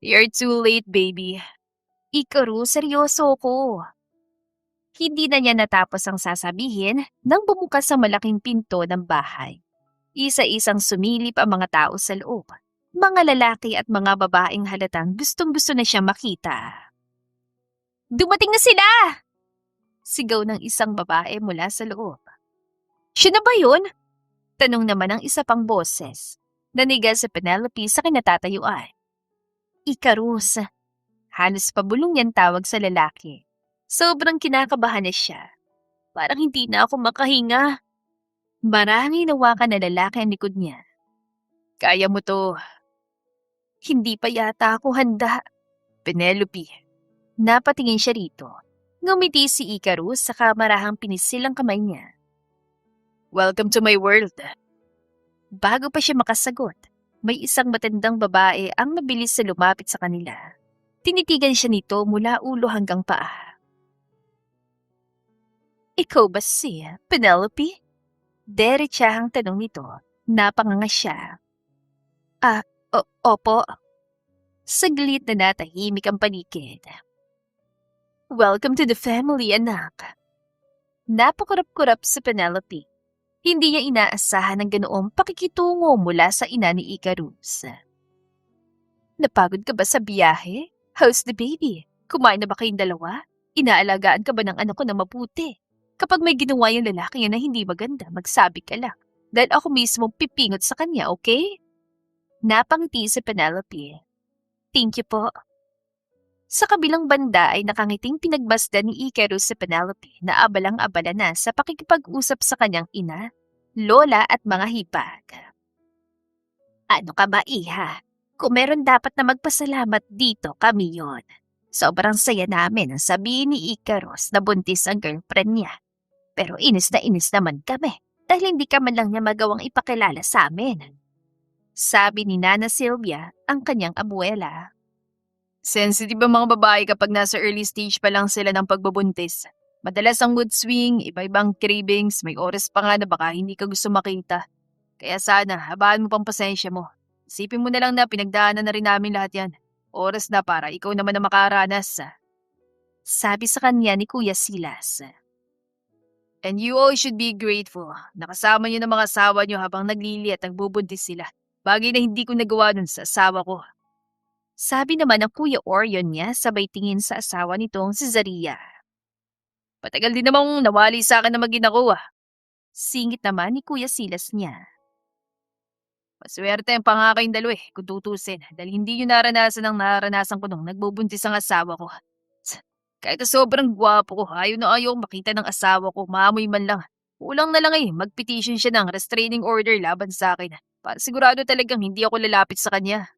[SPEAKER 1] You're too late, baby.
[SPEAKER 2] Icarus, seryoso ko. Hindi na niya natapos ang sasabihin nang bumukas ang malaking pinto ng bahay. Isa-isang sumilip ang mga tao sa loob. Mga lalaki at mga babaeng halatang gustong-gusto na siya makita. Dumating na sila! Sigaw ng isang babae mula sa loob. Siya na ba yun? Tanong naman ng isa pang boses. Nanigal si Penelope sa kinatatayuan. Icarus. Halos pabulong yan tawag sa lalaki. Sobrang kinakabahan na siya. Parang hindi na ako makahinga. Maraming nawakan na lalaki ang likod niya.
[SPEAKER 1] Kaya mo to.
[SPEAKER 2] Hindi pa yata ako handa.
[SPEAKER 1] Penelope.
[SPEAKER 2] Napatingin siya rito. Ngumiti si Icarus sa kamarahang pinisil ang kamay niya.
[SPEAKER 1] Welcome to my world.
[SPEAKER 2] Bago pa siya makasagot, may isang matandang babae ang mabilis na lumapit sa kanila. Tinitigan siya nito mula ulo hanggang paa. Ikaw ba si Penelope? Derechahang tanong nito. Napanganga siya. Opo. Saglit na natahimik ang paligid. Welcome to the family, anak. Napakurap-kurap si Penelope. Hindi niya inaasahan ng ganoong pakikitungo mula sa ina ni Icarus. Napagod ka ba sa biyahe? How's the baby? Kumain na ba kayong dalawa? Inaalagaan ka ba ng anak ko na mabuti? Kapag may ginawa yung lalaki niya na hindi maganda, magsabi ka lang. Dahil ako mismo pipingot sa kanya, okay? Napangiti si Penelope. Thank you po. Sa kabilang banda ay nakangiting pinagbasdan ni Icarus si Penelope na abalang-abala na sa pakikipag-usap sa kanyang ina, lola at mga hipag. Ano ka ba, iha? Kung meron dapat na magpasalamat dito, kami yon. Sobrang saya namin ang sabihin ni Icarus na buntis ang girlfriend niya. Pero inis na inis naman kami dahil hindi ka man lang niya magawang ipakilala sa amin. Sabi ni Nana Sylvia, ang kanyang abuela.
[SPEAKER 1] Sensitive ang mga babae kapag nasa early stage pa lang sila ng pagbubuntis. Madalas ang mood swing, iba-ibang cravings, may oras pa nga na baka hindi ka gusto makita. Kaya sana, habaan mo pang pasensya mo. Isipin mo na lang na pinagdaanan na rin namin lahat yan. Oras na para ikaw naman na makaranas.
[SPEAKER 2] Sabi sa kanya ni Kuya Silas.
[SPEAKER 1] And you all should be grateful. Nakasama niyo ng mga asawa niyo habang naglili at nagbubuntis sila. Bagay na hindi ko nagawa nun sa asawa ko.
[SPEAKER 2] Sabi naman ng Kuya Orion niya sabay tingin sa asawa nitong si Zaria.
[SPEAKER 1] Patagal din namang nawali sa akin na mag-ina ko.
[SPEAKER 2] Singit naman ni Kuya Silas niya.
[SPEAKER 1] Maswerte ang pangakayong dalawa kung tutusin dahil hindi nyo naranasan ang naranasan ko nung nagbubuntis ang asawa ko. Kahit na sobrang gwapo ko, ayaw na ayaw makita ng asawa ko, maamoy man lang. Kulang na lang mag-petition siya ng restraining order laban sa akin para sigurado talagang hindi ako lalapit sa kanya.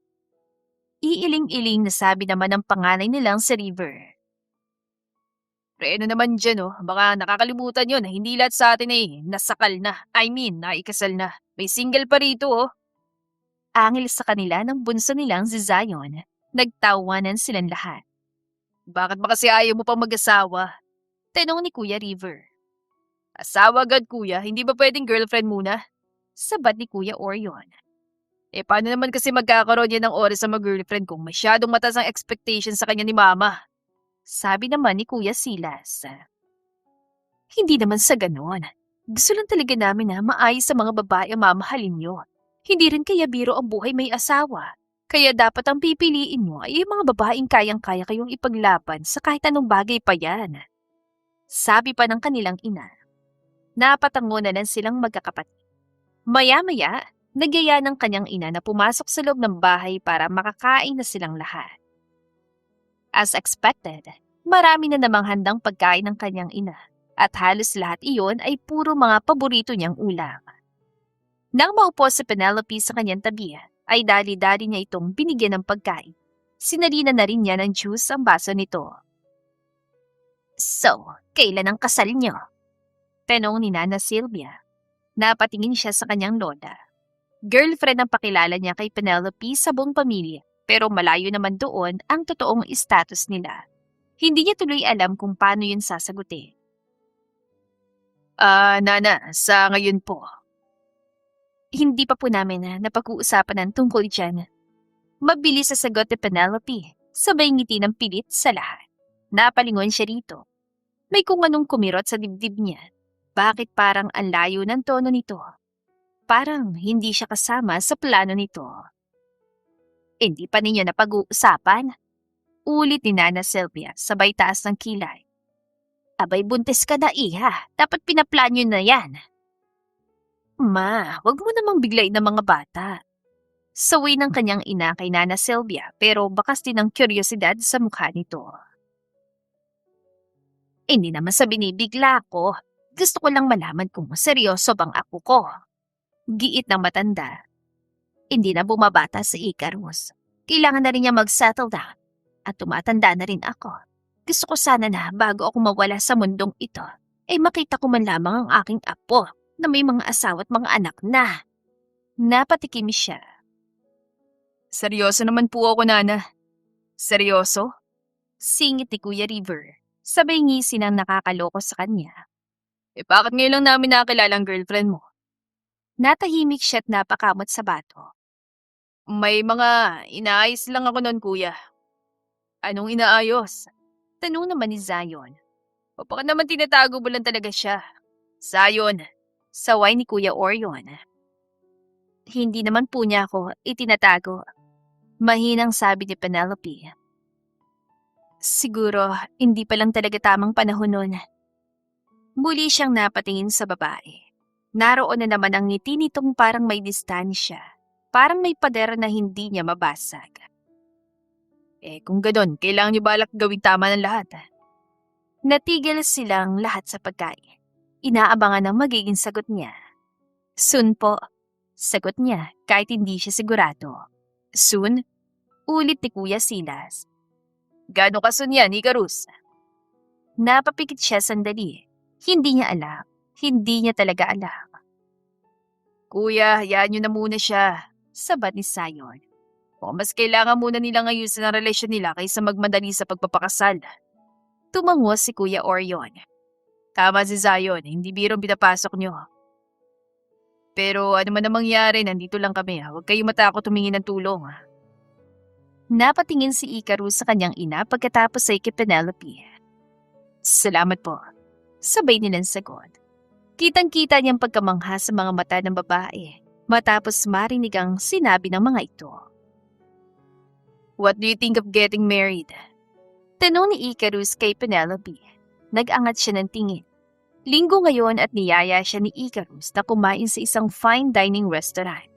[SPEAKER 2] Iiling-iling na sabi naman ng panganay nilang si River.
[SPEAKER 1] Preno naman dyan baka nakakalimutan yun na hindi lahat sa atin nasakal na. I mean, naikasal na. May single pa rito
[SPEAKER 2] Angil sa kanila ng bunso nilang si Zion. Nagtawanan silang lahat.
[SPEAKER 1] Bakit ba kasi ayaw mo pang mag-asawa?
[SPEAKER 2] Tanong ni Kuya River.
[SPEAKER 1] Asawa agad kuya, hindi ba pwedeng girlfriend muna?
[SPEAKER 2] Sabat ni Kuya Orion.
[SPEAKER 1] Paano naman kasi magkakaroon yan ng oras sa mag-girlfriend kung masyadong mataas ang expectation sa kanya ni mama?
[SPEAKER 2] Sabi naman ni Kuya Silas. Hindi naman sa ganon. Gusto lang talaga namin na maayos sa mga babae ang mamahalin nyo. Hindi rin kaya biro ang buhay may asawa. Kaya dapat ang pipiliin mo ay yung mga babaeng kayang-kaya kayong ipaglaban sa kahit anong bagay pa yan. Sabi pa ng kanilang ina. Napatango na lang silang magkakapatid. Maya-maya, nagyaya ng kanyang ina na pumasok sa loob ng bahay para makakain na silang lahat. As expected, marami na namang handang pagkain ng kanyang ina at halos lahat iyon ay puro mga paborito niyang ulam. Nang maupo si Penelope sa kanyang tabi, ay dali-dali niya itong binigyan ng pagkain. Sinalina na rin niya ng juice ang baso nito. So, kailan ang kasal niyo? Tanong ni Nana Sylvia. Napatingin siya sa kanyang lola. Girlfriend ang pakilala niya kay Penelope sa buong pamilya, pero malayo naman doon ang totoong status nila. Hindi niya tuloy alam kung paano yun sasagutin.
[SPEAKER 1] Nana, sa ngayon po.
[SPEAKER 2] Hindi pa po namin napag-uusapan ng tungkol dyan. Mabilis sa sagot ni Penelope, sabay ngiti ng pilit sa lahat. Napalingon siya rito. May kung anong kumirot sa dibdib niya. Bakit parang ang layo ng tono nito? Parang hindi siya kasama sa plano nito. Hindi pa ninyo napag-uusapan? Ulit ni Nana Sylvia, sabay taas ng kilay. Abay buntis ka na iha, dapat pinaplanyo na yan. Ma, wag mo namang biglain ng mga bata. Sawi ng kanyang ina kay Nana Sylvia pero bakas din ang kuryosidad sa mukha nito. Hindi naman sa binibigla ko. Gusto ko lang malaman kung seryoso bang ako ko. Giit ng matanda. Hindi na bumabata si Icarus. Kailangan na rin niya mag-settle down. At tumatanda na rin ako. Gusto ko sana na bago ako mawala sa mundong ito, makita ko man lamang ang aking apo na may mga asawa at mga anak na. Napatikim siya.
[SPEAKER 1] Seryoso naman po ako, Nana. Seryoso?
[SPEAKER 2] Singit ni Kuya River. Sabay ngisi ng nakakaloko sa kanya.
[SPEAKER 1] Bakit ngayon lang namin nakakilala ang girlfriend mo?
[SPEAKER 2] Natahimik siya at napakamot sa bato.
[SPEAKER 1] May mga inaayos lang ako noon, kuya. Anong inaayos?
[SPEAKER 2] Tanong naman ni Zion.
[SPEAKER 1] O baka naman tinatago mo lang talaga siya. Zion.
[SPEAKER 2] Saway ni Kuya Orion. Hindi naman po niya ako itinatago. Mahinang sabi ni Penelope. Siguro, hindi pa lang talaga tamang panahon nun. Muli siyang napatingin sa babae. Naroon na naman ang ngiti nitong parang may distansya. Parang may pader na hindi niya mabasag.
[SPEAKER 1] Kung ganon, kailangan niyo balak gawing tama ng lahat.
[SPEAKER 2] Natigil silang lahat sa pagkain. Inaabangan ang magiging sagot niya. Soon po. Sagot niya kahit hindi siya sigurado. Soon, Ulit ni Kuya Silas.
[SPEAKER 1] Gaano kasun yan, Icarus?
[SPEAKER 2] Napapikit siya sandali. Hindi niya alam. Hindi niya talaga alam.
[SPEAKER 1] Kuya, hayaan nyo na muna siya.
[SPEAKER 2] Sabat ni Sayon.
[SPEAKER 1] Mukhang mas kailangan muna nilang ayusin ang relasyon nila kaysa magmadali sa pagpapakasal.
[SPEAKER 2] Tumango si Kuya Orion.
[SPEAKER 1] Tama si Zion, hindi birong pinapasok nyo. Pero ano man ang mangyari, nandito lang kami. Huwag kayong matakot humingi ng tulong.
[SPEAKER 2] Napatingin si Icarus sa kanyang ina pagkatapos ay kay Penelope. Salamat po. Sabay nilang sagot. Kitang-kita niyang pagkamangha sa mga mata ng babae matapos marinig ang sinabi ng mga ito.
[SPEAKER 1] What do you think of getting married?
[SPEAKER 2] Tanong ni Icarus kay Penelope. Nag-angat siya ng tingin. Linggo ngayon at niyaya siya ni Icarus na kumain sa isang fine dining restaurant.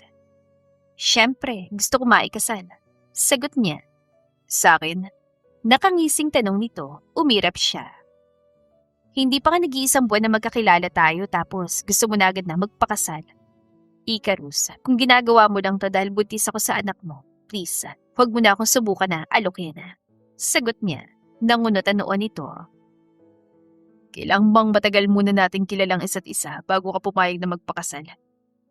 [SPEAKER 2] Siyempre, gusto ko maikasal. Sagot niya.
[SPEAKER 1] Sa akin?
[SPEAKER 2] Nakangising tanong nito, umirap siya. Hindi pa nga nag-iisang buwan na magkakilala tayo tapos gusto mo na agad na magpakasal. Icarus, kung ginagawa mo lang to dahil buntis ako sa anak mo, please, huwag mo na akong subukan na alokin. Sagot niya, nangunot ang noon nito.
[SPEAKER 1] Kailangan bang matagal muna natin kilalang isa't isa bago ka pumayag na magpakasal?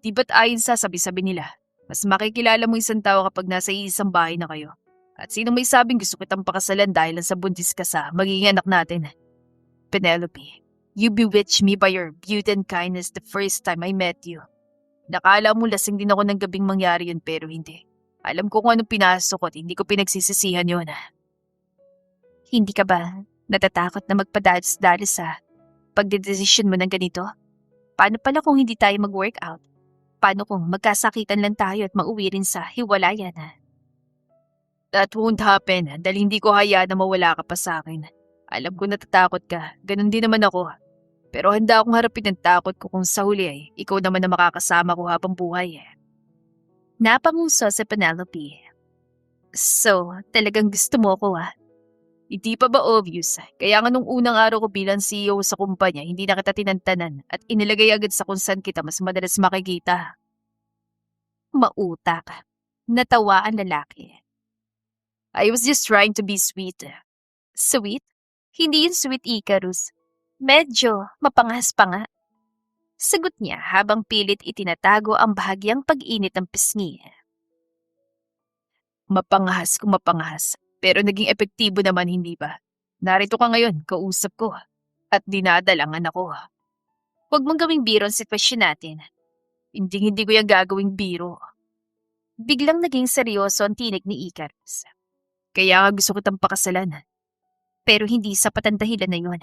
[SPEAKER 1] Di ba't ayon sa sabi-sabi nila, mas makikilala mo isang tao kapag nasa isang bahay na kayo? At sino may sabing gusto kitang pakasalan dahil lang sa buntis ka sa magiging anak natin? Penelope, you bewitched me by your beauty and kindness the first time I met you. Nakala mo lasing din ako ng gabing mangyari yun pero hindi. Alam ko kung anong pinasok ko at hindi ko pinagsisisihan yun.
[SPEAKER 2] Hindi ka ba natatakot na magpadalos-dalos sa pagdedesisyon mo ng ganito? Paano pala kung hindi tayo mag-workout? Paano kung magkasakitan lang tayo at mauwi rin sa hiwalayan?
[SPEAKER 1] That won't happen dahil hindi ko hayaan na mawala ka pa sa akin. Alam ko natatakot ka, ganun din naman ako. Pero handa akong harapin ang takot ko kung sa huli ay ikaw naman na makakasama ko habang buhay.
[SPEAKER 2] Napanguso sa Penelope. So, talagang gusto mo ako
[SPEAKER 1] Hindi pa ba obvious? Kaya nga nung unang araw ko bilang CEO sa kumpanya, hindi na kita tinantanan at inilagay agad sa kung saan kita mas madalas makikita.
[SPEAKER 2] Mautak. Natawa ang lalaki.
[SPEAKER 1] I was just trying to be sweet.
[SPEAKER 2] Sweet? Hindi yun sweet, Icarus. Medyo mapangahas pa nga. Sagot niya habang pilit itinatago ang bahagyang pag-init ng pisngi.
[SPEAKER 1] Mapangahas kung mapangahas, pero naging epektibo naman hindi ba? Narito ka ngayon, kausap ko, at dinadalangan ako.
[SPEAKER 2] Huwag mong gawing biro ang sitwasyon natin.
[SPEAKER 1] Hindi ko yung gagawing biro.
[SPEAKER 2] Biglang naging seryoso ang tinig ni Icarus.
[SPEAKER 1] Kaya nga gusto kitang pakasalan.
[SPEAKER 2] Pero hindi sapat ang dahilan na yun.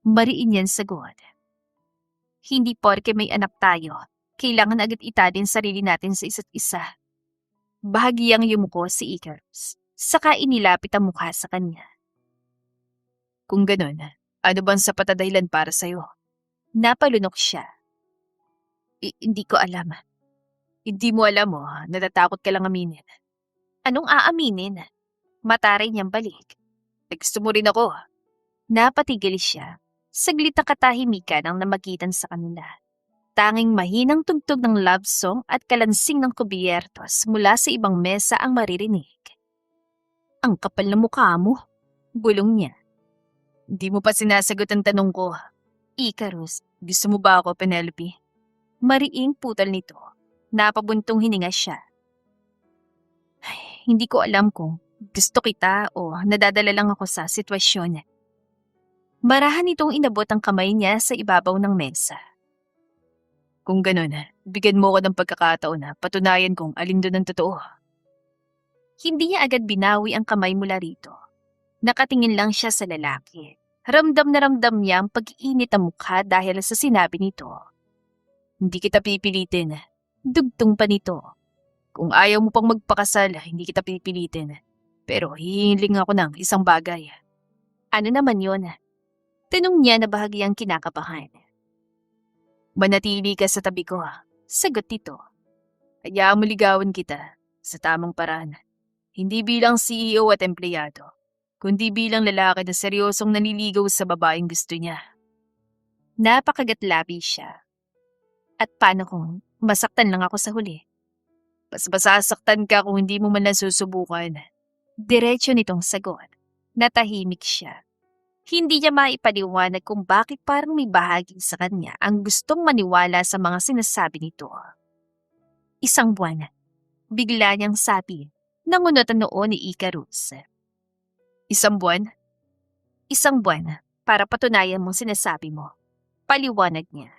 [SPEAKER 2] Mariin yan sagot. Hindi porke may anak tayo, kailangan agad italin sarili natin sa isa't isa. Bahagyang yumuko si Icarus, saka inilapit ang mukha sa kanya.
[SPEAKER 1] Kung ganun, ano bang sapat na dahilan para sa'yo?
[SPEAKER 2] Napalunok siya. Hindi ko alam.
[SPEAKER 1] Hindi mo alam mo, natatakot ka lang aminin.
[SPEAKER 2] Anong aaminin? Mataray niyang balik.
[SPEAKER 1] Gusto mo rin ako.
[SPEAKER 2] Napatigil siya. Saglit na katahimikan ang namagitan sa kanila. Tanging mahinang tugtog ng love song at kalansing ng kubyertos mula sa ibang mesa ang maririnig. Ang kapal na mukha mo, bulong niya.
[SPEAKER 1] Hindi mo pa sinasagot ang tanong ko.
[SPEAKER 2] Icarus,
[SPEAKER 1] gusto mo ba ako, Penelope?
[SPEAKER 2] Mariing putol nito. Napabuntong hininga siya. Ay, hindi ko alam kung gusto kita o nadadala lang ako sa sitwasyon. Marahan itong inabot ang kamay niya sa ibabaw ng mesa.
[SPEAKER 1] Kung ganun, bigyan mo ko ng pagkakataon na patunayan kung alin doon ang totoo.
[SPEAKER 2] Hindi niya agad binawi ang kamay mula rito. Nakatingin lang siya sa lalaki. Ramdam na ramdam niya ang pag-iinit ng mukha dahil sa sinabi nito.
[SPEAKER 1] Hindi kita pipilitin.
[SPEAKER 2] Dugtong pa nito.
[SPEAKER 1] Kung ayaw mo pang magpakasal, hindi kita pipilitin. Pero hihiling ako ng isang bagay.
[SPEAKER 2] Ano naman yun? Tanong niya na bahagyang kinakabahan.
[SPEAKER 1] Manatili ka sa tabi ko.
[SPEAKER 2] Sagot nito.
[SPEAKER 1] Hayaan mo ligawan kita sa tamang paraan. Hindi bilang CEO at empleyado, kundi bilang lalaki na seryosong naniligaw sa babaeng gusto niya.
[SPEAKER 2] Napakagatlabi siya. At paano kung masaktan lang ako sa huli?
[SPEAKER 1] Mas masasaktan ka kung hindi mo man lang susubukan.
[SPEAKER 2] Diretso nitong sagot. Natahimik siya. Hindi niya maipaliwanag kung bakit parang may bahagi sa kanya ang gustong maniwala sa mga sinasabi nito. Isang buwan, bigla niyang sabi, nangunot ang noo ni Icarus.
[SPEAKER 1] Isang buwan?
[SPEAKER 2] Isang buwan para patunayan mong sinasabi mo. Paliwanag niya.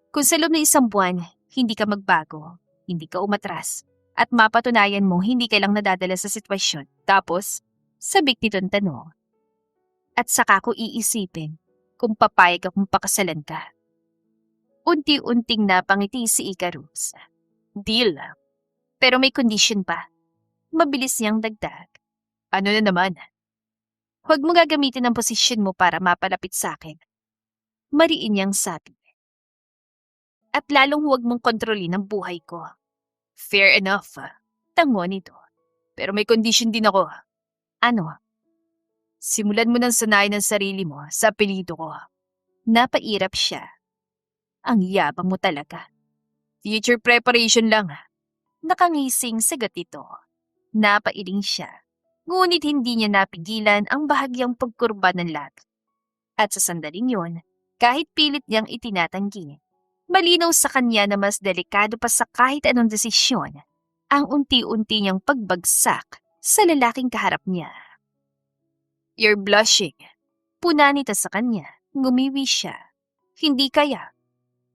[SPEAKER 2] Kung sa loob ng isang buwan, hindi ka magbago, hindi ka umatras, at mapatunayan mo hindi ka lang nadadala sa sitwasyon. Tapos, sabik nitong tanong. At saka ko iisipin kung papayag akong pakasalan ka. Unti-unting napangiti si Icarus. Deal. Pero may condition pa. Mabilis niyang dagdag.
[SPEAKER 1] Ano na naman?
[SPEAKER 2] Huwag mo gagamitin ang posisyon mo para mapalapit sa akin. Mariin niyang sabi. At lalong huwag mong kontrolin ang buhay ko.
[SPEAKER 1] Fair enough.
[SPEAKER 2] Tango nito.
[SPEAKER 1] Pero may condition din ako.
[SPEAKER 2] Ano?
[SPEAKER 1] Simulan mo nang sanayin ang sarili mo sa apelyido ko.
[SPEAKER 2] Napairap siya. Ang yabang mo talaga.
[SPEAKER 1] Future preparation lang.
[SPEAKER 2] Nakangising sagot ito. Napailing siya. Ngunit hindi niya napigilan ang bahagyang pagkurba ng labi. At sa sandaling yon, kahit pilit niyang itinatanggi, malinaw sa kanya na mas delikado pa sa kahit anong desisyon ang unti-unti niyang pagbagsak sa lalaking kaharap niya.
[SPEAKER 1] You're blushing.
[SPEAKER 2] Puna nito sa kanya, ngumiwi siya. Hindi kaya.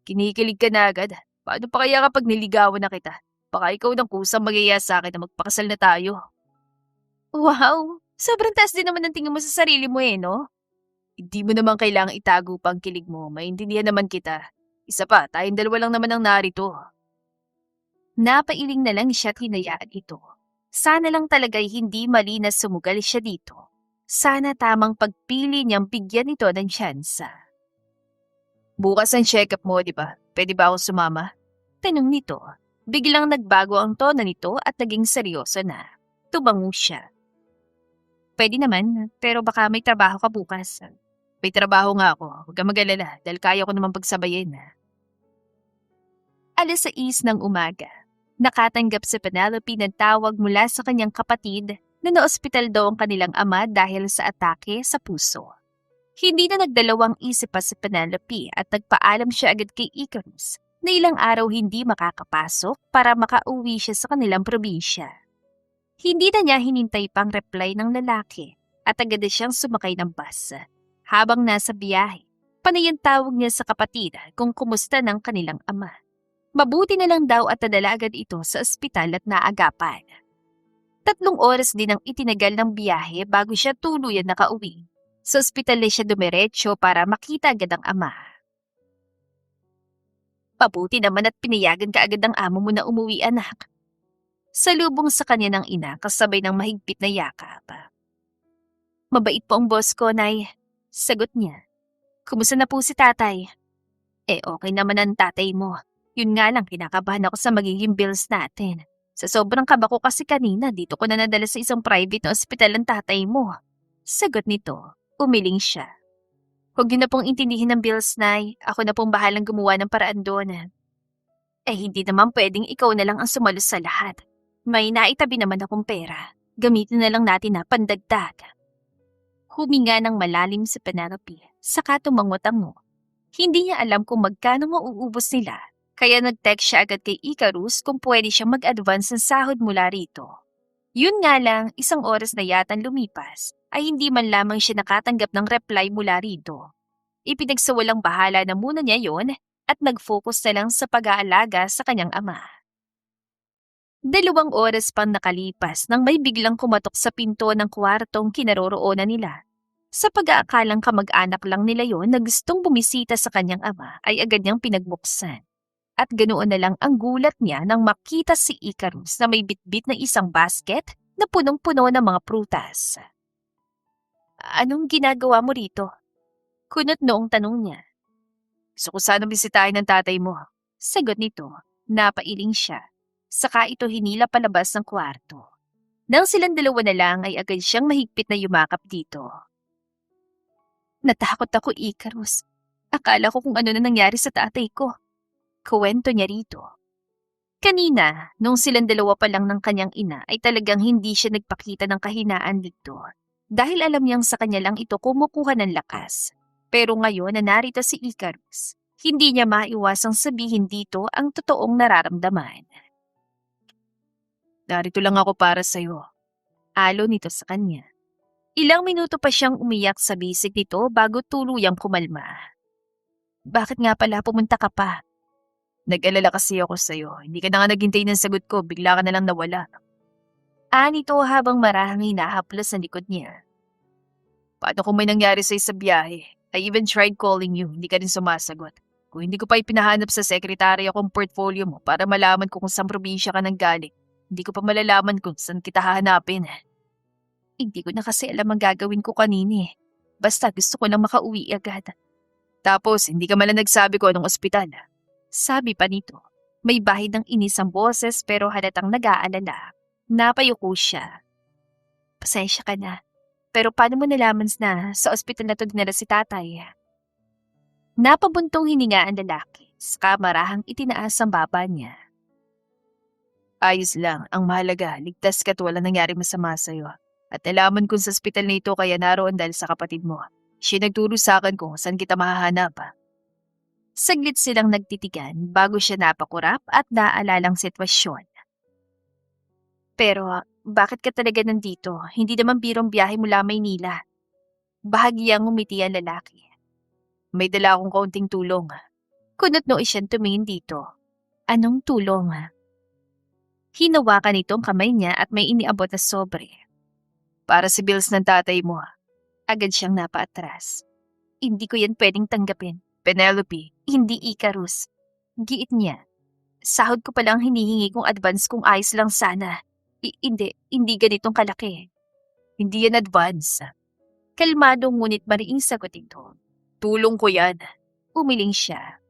[SPEAKER 1] Kinikilig ka na agad. Paano pa kaya kapag niligawan na kita? Baka ikaw nang kusang magaya sa akin na magpakasal na tayo.
[SPEAKER 2] Wow! Sobrang taas din naman ang tingin mo sa sarili mo no?
[SPEAKER 1] Hindi mo naman kailangang itago pa ang kilig mo. Maintindihan naman kita. Isa pa, tayong dalawa lang naman ang narito.
[SPEAKER 2] Napailing na lang siya at hinayaan ito. Sana lang talaga'y hindi mali na sumugal siya dito. Sana tamang pagpili niyang bigyan ito ng tsansa.
[SPEAKER 1] Bukas ang check-up mo, di ba? Pwede ba ako sumama?
[SPEAKER 2] Tanong nito. Biglang nagbago ang tono nito at naging seryoso na. Tumango siya. Pwede naman, pero baka may trabaho ka bukas.
[SPEAKER 1] May trabaho nga ako. Huwag kang mag-alala dahil kaya ko naman pagsabayin.
[SPEAKER 2] 6:00 ng umaga. Nakatanggap si Penelope ng tawag mula sa kanyang kapatid na naospital daw ang kanilang ama dahil sa atake sa puso. Hindi na nagdalawang isip pa si Penelope at nagpaalam siya agad kay Icarus na ilang araw hindi makakapasok para makauwi siya sa kanilang probinsya. Hindi na niya hinintay pang reply ng lalaki at agad na siyang sumakay ng bus. Habang nasa biyahe, panay ang tawag niya sa kapatid kung kumusta ng kanilang ama. Mabuti na lang daw at nadala agad ito sa ospital at naagapan. 3 oras din ang itinagal ng biyahe bago siya tuluyan nakauwi. Sa ospital na siya dumiretso para makita agad ang ama. Pabuti naman at pinayagan ka agad ng amo mo na umuwi anak. Salubong sa kanya ng ina kasabay ng mahigpit na yakap. Mabait po ang boss ko, Nay. Sagot niya. Kumusta na po si tatay? Okay naman ang tatay mo. Yun nga lang, kinakabahan ako sa magiging bills natin. Sa sobrang kaba ko kasi kanina, dito ko na nadala sa isang private na ospital ang tatay mo. Sagot nito, umiling siya. Huwag niyo na pong intindihin ng bills, Nay. Ako na pong bahalang gumawa ng paraan doon. Hindi naman pwedeng ikaw na lang ang sumalos sa lahat. May naitabi naman akong pera. Gamitin na lang natin na pandagdag. Huminga ng malalim si Penelope, saka tumango-tango. Hindi niya alam kung magkano mauubos nila. Kaya nag-text siya agad kay Icarus kung pwede siyang mag-advance ng sahod mula rito. Yun nga lang, 1 oras na yatang lumipas, ay hindi man lamang siya nakatanggap ng reply mula rito. Ipinagsawalang bahala na muna niya yon at nag-focus na lang sa pag-aalaga sa kanyang ama. 2 oras pang nakalipas nang may biglang kumatok sa pinto ng kwartong kinaroroonan nila. Sa pag-aakalang kamag-anak lang nila yon na gustong bumisita sa kanyang ama ay agad niyang pinagbuksan. At ganoon na lang ang gulat niya nang makita si Icarus na may bitbit na isang basket na punong-puno ng mga prutas. Anong ginagawa mo rito? Kunot noong tanong niya.
[SPEAKER 1] Gusto ko sana bisitahin ng tatay mo.
[SPEAKER 2] Sagot nito, napailing siya. Saka ito hinila palabas ng kwarto. Nang silang dalawa na lang ay agad siyang mahigpit na yumakap dito. Natakot ako, Icarus. Akala ko kung ano na nangyari sa tatay ko. Kuwento niya rito. Kanina, nung silang dalawa pa lang ng kanyang ina ay talagang hindi siya nagpakita ng kahinaan dito. Dahil alam niyang sa kanya lang ito kumukuha ng lakas. Pero ngayon na narito si Icarus, hindi niya maiwasang sabihin dito ang totoong nararamdaman.
[SPEAKER 1] Narito lang ako para sa'yo.
[SPEAKER 2] Alo nito sa kanya. Ilang minuto pa siyang umiyak sa bisig nito bago tuluyang kumalma. Bakit nga pala pumunta ka pa?
[SPEAKER 1] Nag-alala kasi ako sa'yo. Hindi ka na nga naghintay ng sagot ko, bigla ka na lang nawala.
[SPEAKER 2] Nito habang marahang hinahaplos sa likod niya.
[SPEAKER 1] Paano kung may nangyari sa'yo sa biyahe? I even tried calling you, hindi ka rin sumasagot. Kung hindi ko pa ipinahanap sa sekretarya kong portfolio mo para malaman ko kung saan probinsya ka nang galing, hindi ko pa malalaman kung saan kita hahanapin.
[SPEAKER 2] Hindi ko na kasi alam ang gagawin ko kanini. Basta gusto ko lang makauwi agad.
[SPEAKER 1] Tapos, hindi ka malang nagsabi ko anong ospital.
[SPEAKER 2] Sabi pa nito, may bahid ng inis ang boses pero halatang nag-aalala. Napayuko siya. Pasensya ka na. Pero paano mo nalaman na sa ospital na to dinala si tatay? Napabuntong hininga ang lalaki. Saka marahang itinaas ang baba niya.
[SPEAKER 1] Ayos lang, ang mahalaga, ligtas ka at wala nangyari masama sa'yo. At nalaman kong sa ospital na ito kaya naroon dahil sa kapatid mo. Siya nagturo sa akin kung saan kita mahahanap.
[SPEAKER 2] Saglit silang nagtitigan bago siya napakurap at naalalang sitwasyon. Pero bakit ka talaga nandito? Hindi naman birong biyahe mula Maynila. Bahagyang umiti ang lalaki.
[SPEAKER 1] May dala akong kaunting tulong.
[SPEAKER 2] Kunot noo siyang tumingin dito. Anong tulong? Hinawakan itong kamay niya at may iniabot na sobre.
[SPEAKER 1] Para sa bills ng tatay mo.
[SPEAKER 2] Agad siyang napaatras. Hindi ko yan pwedeng tanggapin.
[SPEAKER 1] Penelope.
[SPEAKER 2] Hindi Icarus. Giit niya. Sahod ko palang hinihingi kong advance kung ayos lang sana. Hindi ganitong kalaki.
[SPEAKER 1] Hindi yan advance.
[SPEAKER 2] Kalmado ngunit mariing sagot ito.
[SPEAKER 1] Tulong ko yan.
[SPEAKER 2] Umiling siya.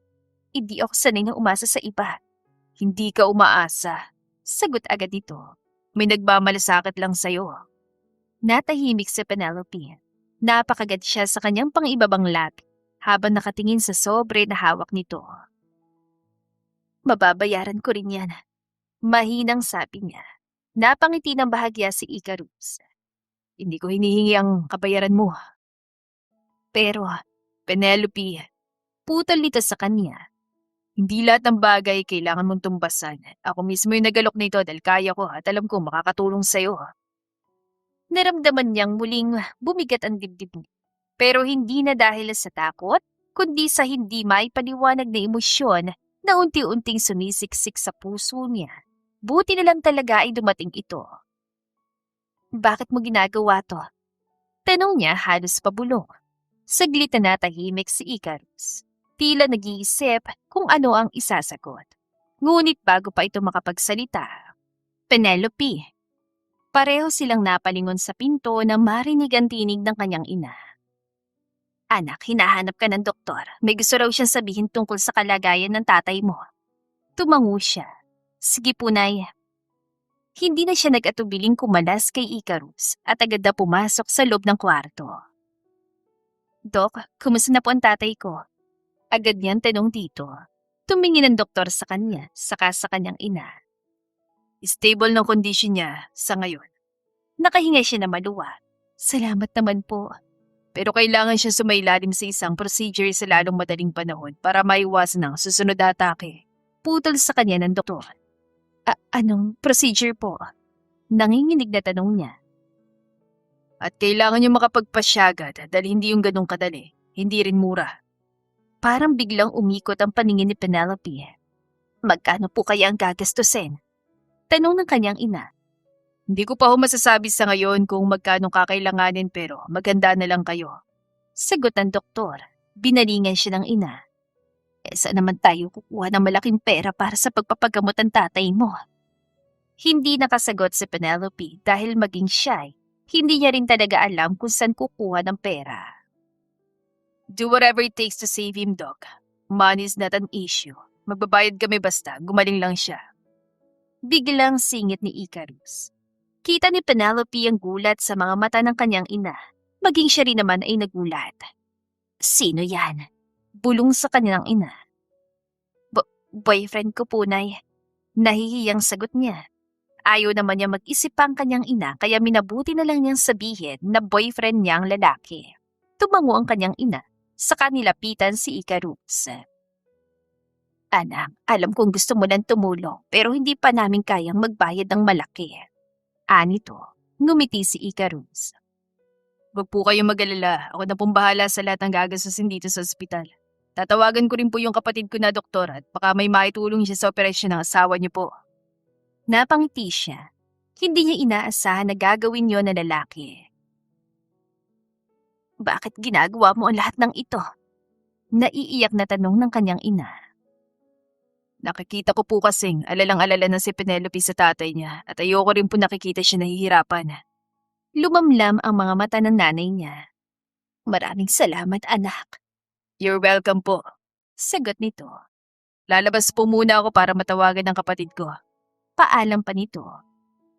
[SPEAKER 2] Hindi ako sanay na umasa sa iba.
[SPEAKER 1] Hindi ka umaasa.
[SPEAKER 2] Sagot agad nito.
[SPEAKER 1] May nagmamalasakit lang sa'yo.
[SPEAKER 2] Natahimik si Penelope. Napakagad siya sa kanyang pangibabang labi habang nakatingin sa sobre na hawak nito. Mababayaran ko rin yan. Mahinang sabi niya. Napangiti ng bahagya si Icarus.
[SPEAKER 1] Hindi ko hinihingi ang kabayaran mo.
[SPEAKER 2] Pero,
[SPEAKER 1] Penelope,
[SPEAKER 2] putol nito sa kanya.
[SPEAKER 1] hindi lahat ng bagay kailangan mong tumbasan. Ako mismo yung nagalok nito dahil kaya ko at alam ko makakatulong sa'yo.
[SPEAKER 2] Naramdaman niyang muling bumigat ang dibdib niya. Pero hindi na dahil sa takot, kundi sa hindi maipaliwanag na emosyon na unti-unting sumisiksik sa puso niya. Buti na lang talaga ay dumating ito. Bakit mo ginagawa to? Tanong niya halos pabulong. Saglit na natahimik si Icarus. Tila nag-iisip kung ano ang isasagot. Ngunit bago pa ito makapagsalita, Penelope. Pareho silang napalingon sa pinto na marinig ang tinig ng kanyang ina. Anak, hinahanap ka ng doktor. May gusto raw siyang sabihin tungkol sa kalagayan ng tatay mo. Tumango siya. Sige po, Nay. Hindi na siya nag-atubiling kumalas kay Icarus at agad na pumasok sa loob ng kwarto. Dok, kumusta na po ang tatay ko? Agad niyang tanong dito. Tumingin ang doktor sa kanya, saka sa kanyang ina.
[SPEAKER 1] Stable ng kondisyon niya sa ngayon.
[SPEAKER 2] Nakahinga siya na maluwa. Salamat naman po.
[SPEAKER 1] Pero kailangan siya sumailalim sa isang procedure sa lalong madaling panahon para maiwasan ang susunod na atake.
[SPEAKER 2] Putol sa kanya ng doktor. Anong procedure po? Nanginginig na tanong niya.
[SPEAKER 1] At kailangan niyo makapagpasyagad dahil hindi yung ganong kadali. Hindi rin mura.
[SPEAKER 2] Parang biglang umikot ang paningin ni Penelope. Magkano po kaya ang gagastusin? Tanong ng kanyang ina.
[SPEAKER 1] Hindi ko pa ho masasabi sa ngayon kung magkano kakailanganin pero maganda na lang kayo.
[SPEAKER 2] Sagot ng doktor. Binalingan siya ng ina. Saan naman tayo kukuha ng malaking pera para sa pagpapagamot ng tatay mo? Hindi nakasagot si Penelope dahil maging shy. Hindi niya rin talaga alam kung saan kukuha ng pera.
[SPEAKER 1] Do whatever it takes to save him, Doc. Money is not an issue. Magbabayad kami basta, gumaling lang siya.
[SPEAKER 2] Biglang singit ni Icarus. Kita ni Penelope ang gulat sa mga mata ng kanyang ina. Maging siya rin naman ay nagulat. Sino yan? Bulong sa kanyang ina. Boyfriend ko po, Nay. Nahihiyang sagot niya. Ayaw naman niya mag-isip pa ang kanyang ina kaya minabuti na lang niyang sabihin na boyfriend niya ang lalaki. Tumango ang kanyang ina. Saka nilapitan si Icarus. Anak, alam kong gusto mo lang tumulong pero hindi pa namin kayang magbayad ng malaki. Anito, ngumiti si Icarus.
[SPEAKER 1] Huwag po kayong mag-alala. Ako na pong bahala sa lahat ng gagastusin dito sa ospital. Tatawagan ko rin po yung kapatid ko na doktor at baka may maitulong siya sa operasyon ng asawa niyo po.
[SPEAKER 2] Napangiti siya. Hindi niya inaasahan na gagawin yon na lalaki. Bakit ginagawa mo ang lahat ng ito? Naiiyak na tanong ng kanyang ina.
[SPEAKER 1] Nakikita ko po kasing alalang-alala na si Penelope sa tatay niya at ayoko rin po nakikita siya nahihirapan.
[SPEAKER 2] Lumamlam ang mga mata ng nanay niya. Maraming salamat, anak.
[SPEAKER 1] You're welcome po.
[SPEAKER 2] Sagot nito.
[SPEAKER 1] Lalabas po muna ako para matawagan ng kapatid ko.
[SPEAKER 2] Paalam pa nito.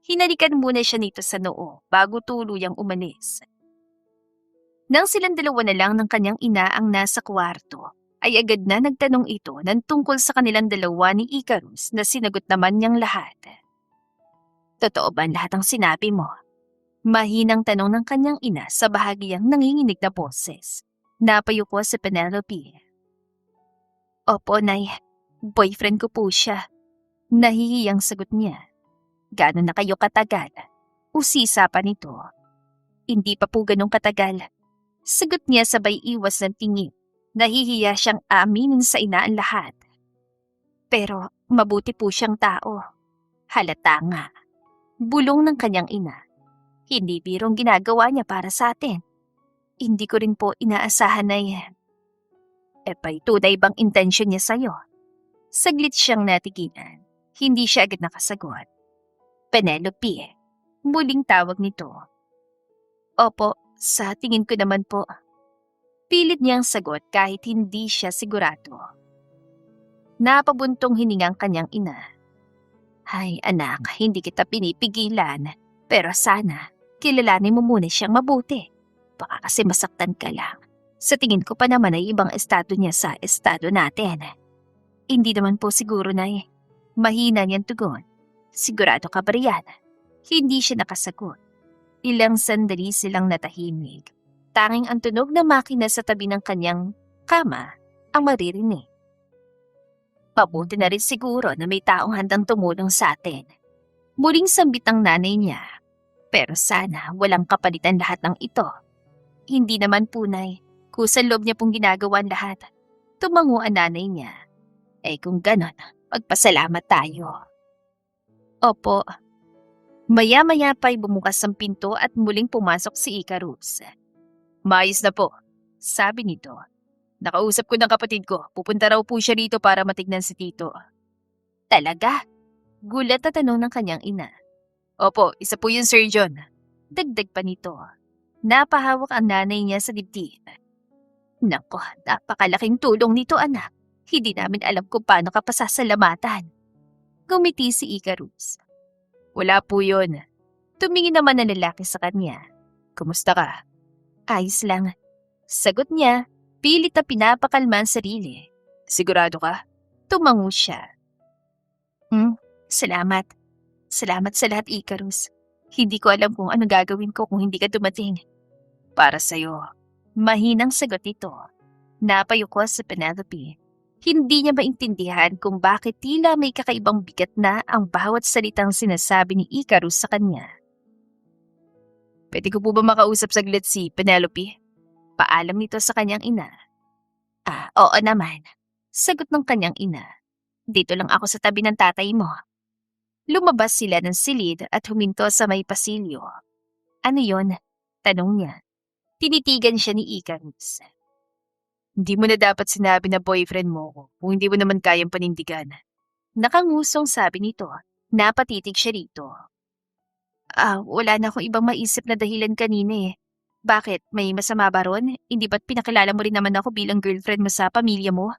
[SPEAKER 2] Hinalikan muna siya nito sa noo bago tuluyang umalis. Nang silang dalawa na lang ng kanyang ina ang nasa kwarto, ay agad na nagtanong ito ng tungkol sa kanilang dalawa ni Icarus na sinagot naman niyang lahat. Totoo ba lahat ang sinabi mo? Mahinang tanong ng kanyang ina sa bahagiyang nanginginig na boses. Napayuko si Penelope. Opo, Nay. Boyfriend ko po siya. Nahihiyang sagot niya. Gano'n na kayo katagal? Usisa pa nito. Hindi pa po ganong katagal. Sagot niya sabay iwas ng tingin. Nahihiya siyang aminin sa ina ang lahat. Pero mabuti po siyang tao. Halata nga. Bulong ng kanyang ina. Hindi birong ginagawa niya para sa atin. Hindi ko rin po inaasahan na yan. Pa'y tunay bang intensyon niya sa'yo? Saglit siyang natigilan. Hindi siya agad nakasagot. Penelope, muling tawag nito. Opo, sa tingin ko naman po. Pilit niyang sagot kahit hindi siya sigurado. Napabuntong hiningang kanyang ina. Hay anak, hindi kita pinipigilan. Pero sana, kilalanin mo muna siyang mabuti. Baka kasi masaktan ka lang. Sa tingin ko pa naman ay ibang estado niya sa estado natin. Hindi naman po siguro na mahina niyang tugon. Sigurado ka ba riyan? Hindi siya nakasagot. Ilang sandali silang natahimik. Tanging ang tunog na makina sa tabi ng kanyang kama ang maririnig. Mabuti na rin siguro na may taong handang tumulong sa atin. Muling sambit ang nanay niya. Pero sana walang kapalitan lahat ng ito. Hindi naman punay. Kusang loob niya pong ginagawa ang lahat. Tumango ang nanay niya. Kung ganon, magpasalamat tayo. Opo. Maya-maya pa'y bumukas ang pinto at muling pumasok si Icarus.
[SPEAKER 1] Maayos na po.
[SPEAKER 2] Sabi nito.
[SPEAKER 1] Nakausap ko ng kapatid ko. Pupunta raw po siya rito para matignan si Tito.
[SPEAKER 2] Talaga? Gulat na tanong ng kanyang ina.
[SPEAKER 1] Opo, isa po yung surgeon.
[SPEAKER 2] Dagdag pa nito. Napahawak ang nanay niya sa dibdib. Nako, napakalaking tulong nito anak. Hindi namin alam kung paano ka pasasalamatan. Gumiti si Icarus.
[SPEAKER 1] Wala po yun.
[SPEAKER 2] Tumingin naman ang lalaki sa kanya.
[SPEAKER 1] Kumusta ka?
[SPEAKER 2] Ayos lang. Sagot niya, pilit na pinapakalma ang sarili.
[SPEAKER 1] Sigurado ka?
[SPEAKER 2] Tumango siya. Salamat. Salamat sa lahat, Icarus. Hindi ko alam kung ano gagawin ko kung hindi ka dumating.
[SPEAKER 1] Para sa'yo.
[SPEAKER 2] Mahinang sagot nito. Napayuko sa Penelope. Hindi niya maintindihan kung bakit tila may kakaibang bigat na ang bawat salitang sinasabi ni Icarus sa kanya.
[SPEAKER 1] Pwede ko po ba makausap saglit si Penelope?
[SPEAKER 2] Paalam nito sa kanyang ina. Oo naman. Sagot ng kanyang ina. Dito lang ako sa tabi ng tatay mo. Lumabas sila ng silid at huminto sa may pasilyo. Ano yon? Tanong niya. Tinitigan siya ni Icarus.
[SPEAKER 1] Hindi mo na dapat sinabi na boyfriend mo ko kung hindi mo naman kayang panindigan.
[SPEAKER 2] Nakangusong sabi nito. Napatitig siya rito. Wala na akong ibang maisip na dahilan kanina eh. Bakit? May masama ba ron? Hindi ba't pinakilala mo rin naman ako bilang girlfriend mo sa pamilya mo?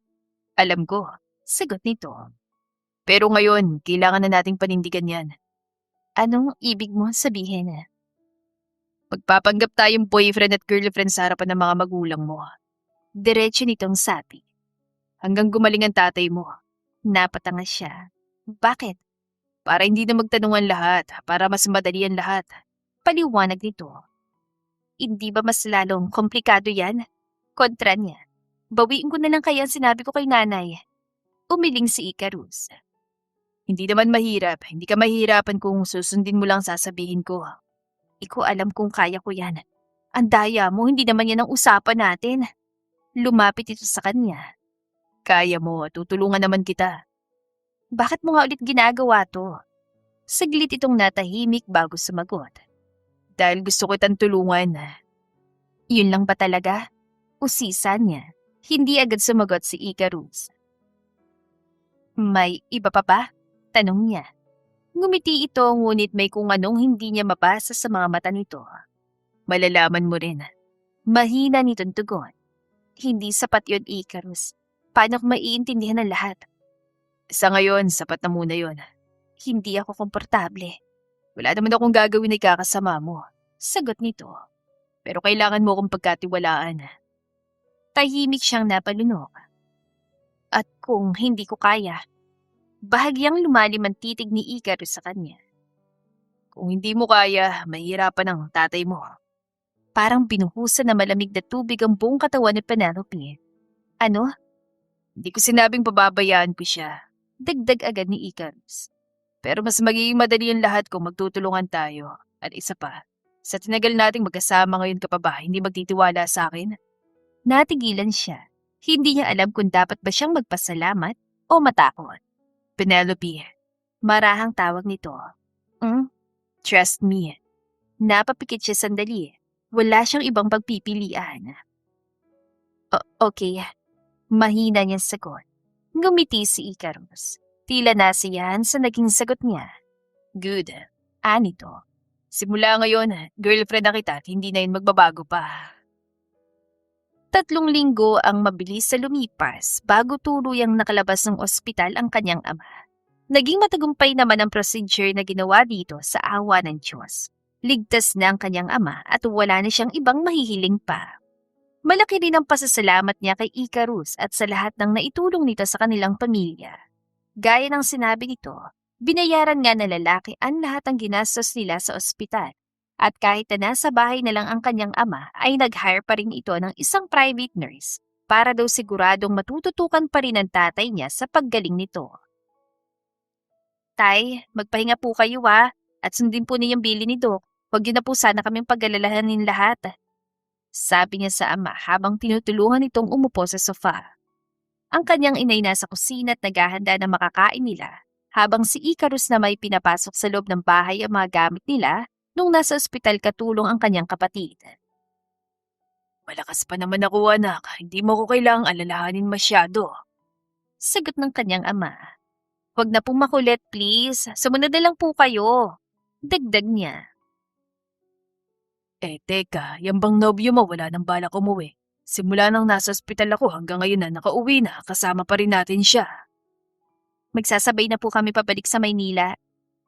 [SPEAKER 1] Alam ko.
[SPEAKER 2] Sagot nito.
[SPEAKER 1] Pero ngayon, kailangan na nating panindigan yan.
[SPEAKER 2] Anong ibig mo sabihin?
[SPEAKER 1] Magpapanggap tayong boyfriend at girlfriend sa harapan ng mga magulang mo.
[SPEAKER 2] Diretso nitong sabi.
[SPEAKER 1] Hanggang gumaling ang tatay mo.
[SPEAKER 2] Napatanga siya. Bakit?
[SPEAKER 1] Para hindi na magtanungan lahat, para mas madali ang lahat.
[SPEAKER 2] Paliwanag nito. Hindi ba mas lalong komplikado yan? Kontra niya. Bawiin ko na lang kaya ang sinabi ko kay nanay. Umiling si Icarus.
[SPEAKER 1] Hindi naman mahirap, hindi ka mahihirapan kung susundin mo lang sasabihin ko.
[SPEAKER 2] Iko alam kung kaya ko yan. Ang daya mo, hindi naman yan ang usapan natin. Lumapit ito sa kanya.
[SPEAKER 1] Kaya mo, tutulungan naman kita.
[SPEAKER 2] Bakit mo nga ulit ginagawa to? Saglit itong natahimik bago sumagot.
[SPEAKER 1] Dahil gusto kitang tulungan.
[SPEAKER 2] Yun lang ba talaga? Usisa niya. Hindi agad sumagot si Icarus. May iba pa ba? Tanong niya. Ngumiti ito ngunit may kung anong hindi niya mabasa sa mga mata nito.
[SPEAKER 1] Malalaman mo rin.
[SPEAKER 2] Mahina nitong tugon. Hindi sapat yun, Icarus. Paano ko maiintindihan ang lahat?
[SPEAKER 1] Sa ngayon, sapat na muna yon.
[SPEAKER 2] Hindi ako komportable.
[SPEAKER 1] Wala naman akong gagawin na ikakasama mo.
[SPEAKER 2] Sagot nito.
[SPEAKER 1] Pero kailangan mo akong pagkatiwalaan.
[SPEAKER 2] Tahimik siyang napalunok. At kung hindi ko kaya, bahagyang lumalim ang titig ni Icarus sa kanya.
[SPEAKER 1] Kung hindi mo kaya, mahihirapan ang tatay mo.
[SPEAKER 2] Parang binuhusan na malamig na tubig ang buong katawan ni Penelope. Ano?
[SPEAKER 1] Hindi ko sinabing pababayaan ko siya.
[SPEAKER 2] Dagdag agad ni Icarus.
[SPEAKER 1] Pero mas magiging madali ang lahat kung magtutulungan tayo. At isa pa, sa tinagal nating magkasama ngayon ka pa ba, hindi magtitiwala sa akin?
[SPEAKER 2] Natigilan siya. Hindi niya alam kung dapat ba siyang magpasalamat o matakot.
[SPEAKER 1] Penelope,
[SPEAKER 2] Marahang tawag nito.
[SPEAKER 1] trust me.
[SPEAKER 2] Napapikit siya sandali. Wala siyang ibang pagpipilian. Okay. Mahina niyang sagot. Ngumiti si Icarus. Tila nasiyahan sa naging sagot niya.
[SPEAKER 1] Good.
[SPEAKER 2] Anito.
[SPEAKER 1] Simula ngayon, girlfriend na kita at hindi na yun magbabago pa.
[SPEAKER 2] 3 linggo ang mabilis sa lumipas bago tuluyang nakalabas ng ospital ang kanyang ama. Naging matagumpay naman ang procedure na ginawa dito sa awa ng Diyos. Ligtas na ang kanyang ama at wala na siyang ibang mahihiling pa. Malaki rin ang pasasalamat niya kay Icarus at sa lahat ng naitulong nito sa kanilang pamilya. Gaya ng sinabi nito, binayaran nga ng lalaki ang lahat ng ginastos nila sa ospital. At kahit na nasa bahay na lang ang kanyang ama, ay nag-hire pa rin ito ng isang private nurse para daw siguradong matututukan pa rin ang tatay niya sa paggaling nito. Tay, magpahinga po kayo at sundin po ninyong bili ni Doc. Huwag niyo na po sana kaming pag-alalahanin lahat. Sabi niya sa ama habang tinutulungan itong umupo sa sofa. Ang kanyang inay nasa kusina at naghahanda ng makakain nila, habang si Icarus na may pinapasok sa loob ng bahay ang mga gamit nila nung nasa ospital katulong ang kanyang kapatid.
[SPEAKER 1] Malakas pa naman ako, anak. Hindi mo ko kailangang alalahanin masyado.
[SPEAKER 2] Sagot ng kanyang ama. Huwag na pong makulit, please. Sumunod na lang po kayo. Dagdag niya.
[SPEAKER 1] Teka, yan bang nobyo mo wala nang balak umuwi? Simula nang nasa ospital ako hanggang ngayon na nakauwi na, kasama pa rin natin siya.
[SPEAKER 2] Magsasabay na po kami pabalik sa Maynila.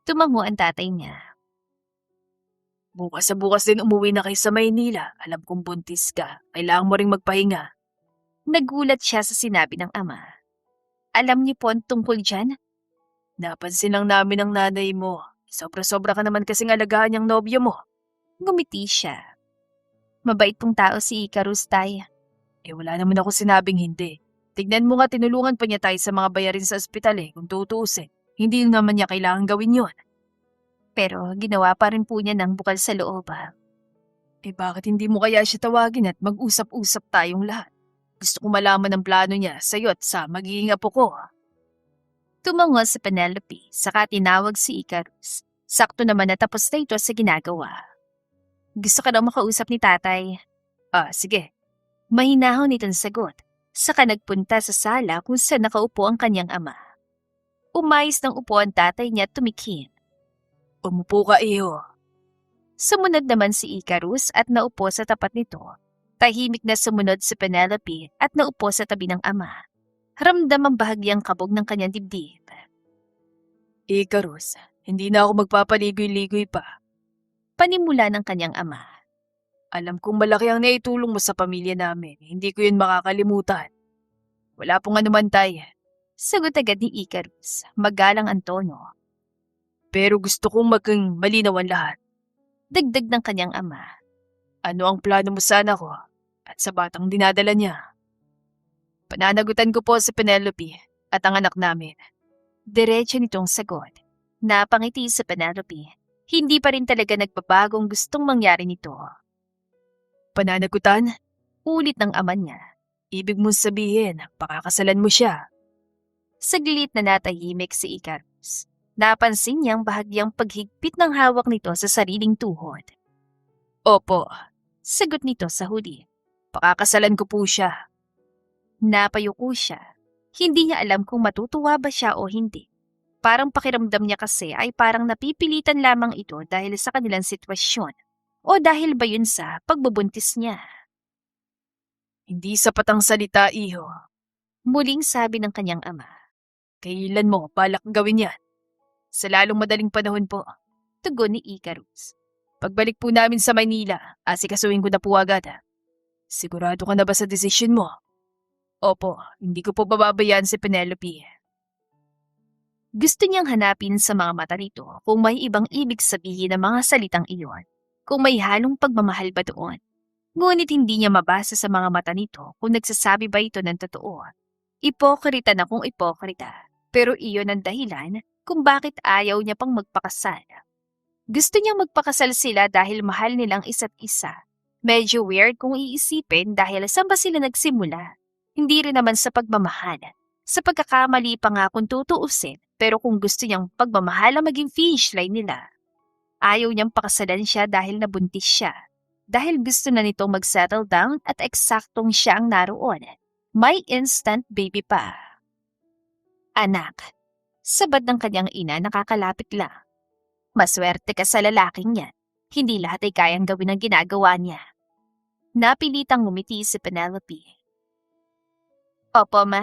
[SPEAKER 2] Tumango ang tatay niya.
[SPEAKER 1] Bukas sa bukas din umuwi na kayo sa Maynila. Alam kong buntis ka. Kailangan mo ring magpahinga.
[SPEAKER 2] Nagulat siya sa sinabi ng ama. Alam niyo po ang tungkol dyan?
[SPEAKER 1] Napansin lang namin ang nanay mo. Sobra-sobra ka naman kasing alagaan niyang nobyo mo.
[SPEAKER 2] Ngumiti siya. Mabait pong tao si Icarus, tay.
[SPEAKER 1] Wala naman ako sinabing hindi. Tignan mo nga tinulungan pa niya tayo sa mga bayarin sa ospital kung tutuusin. Hindi naman niya kailangan gawin yon.
[SPEAKER 2] Pero ginawa pa rin po niya ng bukal sa loob.
[SPEAKER 1] Bakit hindi mo kaya siya tawagin at mag-usap-usap tayong lahat? Gusto ko malaman ang plano niya sa'yo at sa magiging apo ko.
[SPEAKER 2] Tumango si Penelope, saka tinawag si Icarus. Sakto naman na tapos na ito sa ginagawa. Gusto ka daw makausap ni tatay.
[SPEAKER 1] Sige.
[SPEAKER 2] Mahinahon nitong sagot. Saka nagpunta sa sala kung saan nakaupo ang kanyang ama. Umayos ng upo ang tatay niya at tumikin.
[SPEAKER 1] Umupo ka, iyo.
[SPEAKER 2] Sumunod naman si Icarus at naupo sa tapat nito. Tahimik na sumunod si Penelope at naupo sa tabi ng ama. Ramdam ang bahagyang kabog ng kanyang dibdib.
[SPEAKER 1] Icarus, hindi na ako magpapaligoy-ligoy pa.
[SPEAKER 2] Panimula ng kanyang ama.
[SPEAKER 1] Alam kong malaki ang naitulong mo sa pamilya namin. Hindi ko yun makakalimutan. Wala pong anuman, tay.
[SPEAKER 2] Sagot agad ni Icarus. Magalang ang tono.
[SPEAKER 1] Pero gusto kong maging malinaw ang lahat.
[SPEAKER 2] Dagdag ng kanyang ama.
[SPEAKER 1] Ano ang plano mo sa anak ko at sa batang dinadala niya? Pananagutan ko po si Penelope at ang anak namin.
[SPEAKER 2] Diretso nitong sagot. Napangiti si Penelope. Hindi pa rin talaga nagbabagong gustong mangyari nito.
[SPEAKER 1] Pananagutan?
[SPEAKER 2] Ulit ng ama niya.
[SPEAKER 1] Ibig mong sabihin, pakakasalan mo siya.
[SPEAKER 2] Saglit na natahimik si Icarus. Napansin niyang bahagyang paghigpit ng hawak nito sa sariling tuhod.
[SPEAKER 1] Opo,
[SPEAKER 2] Sagot nito sa huli.
[SPEAKER 1] pakakasalan ko po siya.
[SPEAKER 2] Napayuko siya. Hindi niya alam kung matutuwa ba siya o hindi. Parang pakiramdam niya kasi ay parang napipilitan lamang ito dahil sa kanilang sitwasyon. O dahil ba yun sa pagbubuntis niya?
[SPEAKER 1] Hindi sapat ang salita, iho.
[SPEAKER 2] Muling sabi ng kanyang ama.
[SPEAKER 1] Kailan mo balak gawin yan? Sa lalong madaling panahon po.
[SPEAKER 2] Tugon ni Icarus.
[SPEAKER 1] Pagbalik po namin sa Maynila, asikasuhin ko na po agad. Sigurado ka na ba sa desisyon mo? Opo, hindi ko po bababayaan si Penelope.
[SPEAKER 2] Gusto niyang hanapin sa mga mata nito kung may ibang ibig sabihin ng mga salitang iyon. Kung may halong pagmamahal ba doon. Ngunit hindi niya mabasa sa mga mata nito kung nagsasabi ba ito ng totoo. Ipokrita na kung ipokrita. Pero iyon ang dahilan kung bakit ayaw niya pang magpakasal. Gusto niyang magpakasal sila dahil mahal nilang isa't isa. Medyo weird kung iisipin dahil saan ba sila nagsimula. Hindi rin naman sa pagmamahal. Sa pagkakamali pa nga kung tutuusin, pero kung gusto niyang pagmamahal ang maging finish line nila. Ayaw niyang pakasalan siya dahil nabuntis siya. Dahil gusto na nito mag-settle down at eksaktong siya ang naroon. May instant baby pa. Anak, sabad ng kanyang ina nakakalapit lang. Maswerte ka sa lalaking yan. Hindi lahat ay kayang gawin ang ginagawa niya. Napilitang ngumiti si Penelope. Opo, ma.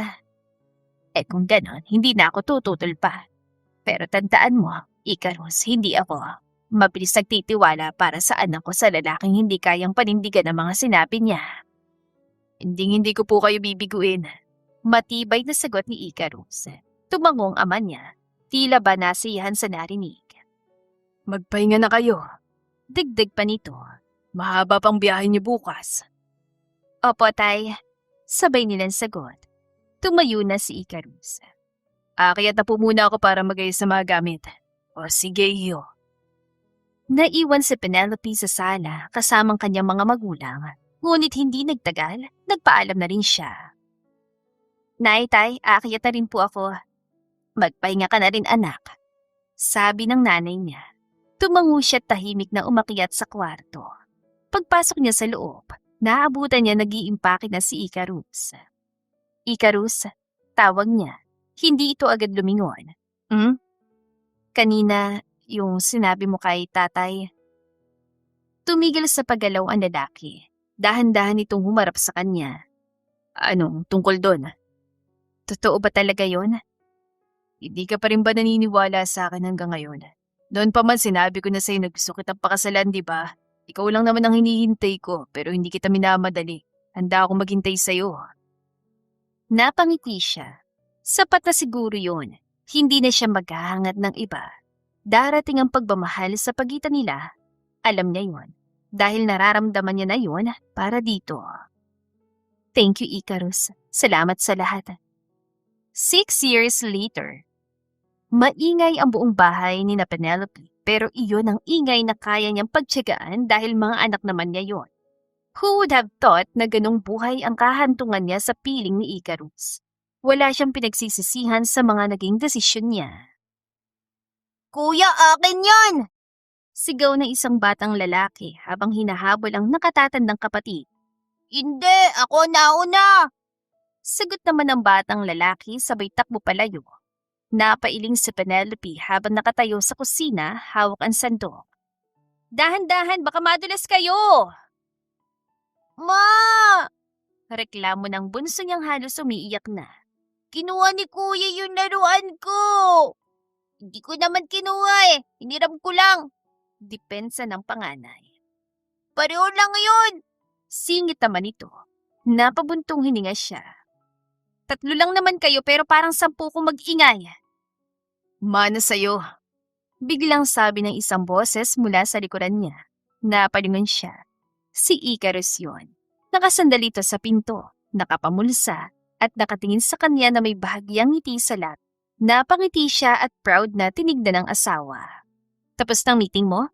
[SPEAKER 2] Kung ganon, hindi na ako tututol pa. Pero tandaan mo, Icarus, hindi ako mabilis nagtitiwala para sa anak ko sa lalaking hindi kayang panindigan ang mga sinabi niya.
[SPEAKER 1] Hindi ko po kayo bibiguin.
[SPEAKER 2] Matibay na sagot ni Icarus. Tumangong ama niya, tila ba nasiyahan sa narinig.
[SPEAKER 1] Magpahinga na kayo.
[SPEAKER 2] Dagdag pa nito.
[SPEAKER 1] Mahaba pang biyahe niyo bukas.
[SPEAKER 2] Opo, tay. Sabay nilang sagot. Tumayo na si Icarus.
[SPEAKER 1] Aakyat na po muna ako para magayos sa mga gamit. O sige, iyo.
[SPEAKER 2] Naiwan si Penelope sa sala kasamang kanyang mga magulang. Ngunit hindi nagtagal, nagpaalam na rin siya. Nay, tay, aakyat na rin po ako. Magpahinga ka na rin, anak. Sabi ng nanay niya. Tumango siya at tahimik na umakyat sa kwarto. Pagpasok niya sa loob, naabutan niya nag-iimpake na si Icarus. Icarus, tawag niya. Hindi ito agad lumingon. Kanina, yung sinabi mo kay tatay. Tumigil sa paggalaw ang lalaki. Dahan-dahan itong humarap sa kanya.
[SPEAKER 1] Anong tungkol doon?
[SPEAKER 2] Totoo ba talaga yon?
[SPEAKER 1] Hindi ka pa rin ba naniniwala sa akin hanggang ngayon? Noon pa man sinabi ko na sa'yo na gusto kitang pakasalan, di ba? Ikaw lang naman ang hinihintay ko pero hindi kita minamadali. Handa akong maghintay sa'yo.
[SPEAKER 2] Napangiti siya. Sapat na siguro yon. Hindi na siya maghahangad ng iba. Darating ang pagmamahal sa pagitan nila. Alam niya yon. Dahil nararamdaman niya na yon para dito. Thank you, Icarus. Salamat sa lahat. 6 years later. Maingay ang buong bahay ni na Penelope pero iyon ang ingay na kaya niyang pagtiyagaan dahil mga anak naman niya yon. Who would have thought na ganong buhay ang kahantungan niya sa piling ni Icarus? Wala siyang pinagsisisihan sa mga naging desisyon niya. Kuya, akin yan! Sigaw ng isang batang lalaki habang hinahabol ang nakatatandang kapatid. Hindi, ako nauna! Sagot naman ng batang lalaki sabay takbo palayo. Napailing si Penelope habang nakatayo sa kusina hawak ang sandok. Dahan-dahan, baka madulas kayo! Ma! Reklamo ng bunso niyang halos umiiyak na. Kinuha ni kuya yung laruan ko! Hindi ko naman kinuha eh. Hiniram ko lang. Depensa ng panganay. Pareho lang yun! Singit naman ito. Napabuntong hininga siya. 3 lang naman kayo pero parang 10 kong mag-ingay.
[SPEAKER 1] Mana sa'yo.
[SPEAKER 2] Biglang sabi ng isang boses mula sa likuran niya. Napalingon siya. Si Icarus yun. Nakasandali ito sa pinto, nakapamulsa, at nakatingin sa kanya na may bahagyang ngiti sa labi. Napangiti siya at proud na tinignan ng asawa. Tapos ng meeting mo?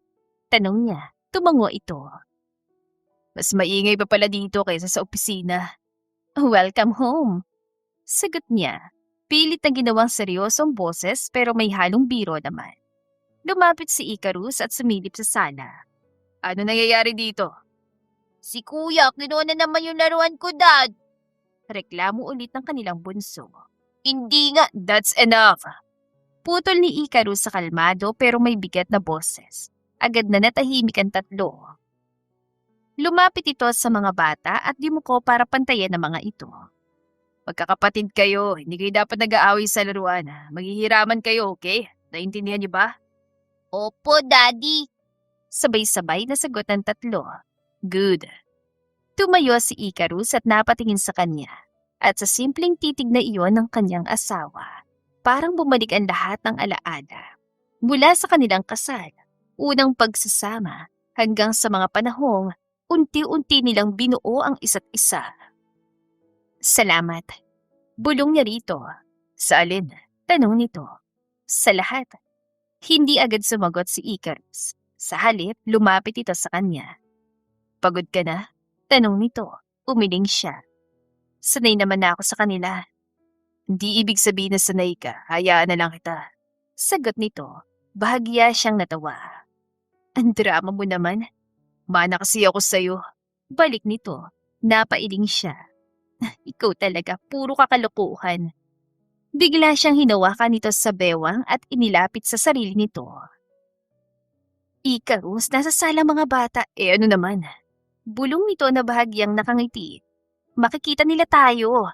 [SPEAKER 2] Tanong niya. Tumango ito.
[SPEAKER 1] Mas maingay pa pala dito kaysa sa opisina.
[SPEAKER 2] Welcome home. Sagot niya. Pilit na ginawang seryosong boses pero may halong biro naman. Lumapit si Icarus at sumilip sa sala.
[SPEAKER 1] Ano nangyayari dito?
[SPEAKER 2] Si Kuya, kinuha na naman yung laruan ko, Dad. Reklamo ulit ng kanilang bunso. Hindi nga.
[SPEAKER 1] That's enough.
[SPEAKER 2] Putol ni Icarus sa kalmado pero may bigat na boses. Agad na natahimik ang tatlo. Lumapit ito sa mga bata at yumuko para pantayan ang mga ito.
[SPEAKER 1] Magkakapatid kayo, hindi kayo dapat nag-aaway sa laruan. Maghihiraman kayo, okay? Naintindihan niyo ba?
[SPEAKER 2] Opo, Daddy. Sabay-sabay na sagot ng tatlo.
[SPEAKER 1] Good.
[SPEAKER 2] Tumayo si Icarus at napatingin sa kanya. At sa simpleng titig na iyon ng kanyang asawa, parang bumalik ang lahat ng alaala. Mula sa kanilang kasal, unang pagsasama, hanggang sa mga panahong unti-unti nilang binuo ang isa't isa. Salamat. Bulong niya rito.
[SPEAKER 1] Sa alin?
[SPEAKER 2] Tanong nito. Sa lahat. Hindi agad sumagot si Icarus. Sa halip, lumapit ito sa kanya.
[SPEAKER 1] Pagod ka na?
[SPEAKER 2] Tanong nito. Umiling siya. Sanay naman na ako sa kanila.
[SPEAKER 1] Hindi ibig sabihin na sanay ka. Hayaan na lang kita.
[SPEAKER 2] Sagot nito. Bahagya siyang natawa. Ang drama mo naman.
[SPEAKER 1] Mana kasi ako sa'yo.
[SPEAKER 2] Balik nito. Napailing siya. Ikaw talaga, puro kakalokohan. Bigla siyang hinawakan nito sa bewang at inilapit sa sarili nito. Icarus, nasa sala mga bata.
[SPEAKER 1] Ano naman?
[SPEAKER 2] Bulong nito na bahagyang nakangiti. Makikita nila tayo.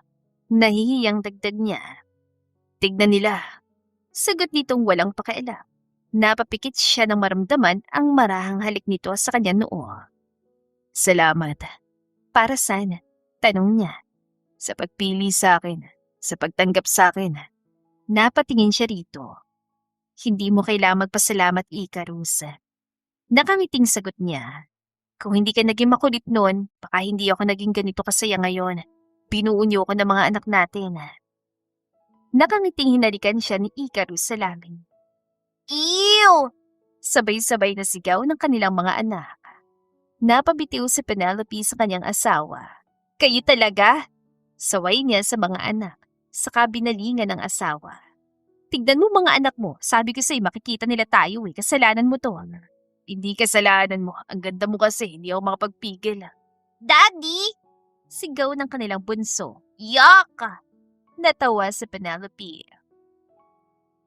[SPEAKER 2] Nahihiyang dagdag niya.
[SPEAKER 1] Tignan nila.
[SPEAKER 2] Sagot nitong walang pakialam. Napapikit siya ng maramdaman ang marahang halik nito sa kanyang noo.
[SPEAKER 1] Salamat.
[SPEAKER 2] Para saan? Tanong niya.
[SPEAKER 1] Sa pagpili sa akin. Sa pagtanggap sa akin.
[SPEAKER 2] Napatingin siya rito. Hindi mo kailangang magpasalamat, Icarus. Nakangiting sagot niya. Kung hindi ka naging makulit noon, baka hindi ako naging ganito kasaya ngayon. Binuo niyo ko ng mga anak natin. Nakangiting hinalikan siya ni Icarus sa lamin. Ew! Sabay-sabay na sigaw ng kanilang mga anak. Napabitiw si Penelope sa kanyang asawa. Kayo talaga? Saway niya sa mga anak, saka binalingan ng asawa. Tignan mo mga anak mo, sabi ko sa'yo makikita nila tayo kasalanan mo to.
[SPEAKER 1] Hindi kasalanan mo, ang ganda mo kasi, hindi ako makapagpigil.
[SPEAKER 2] Daddy! Sigaw ng kanilang bunso. Yuck! Natawa si Penelope.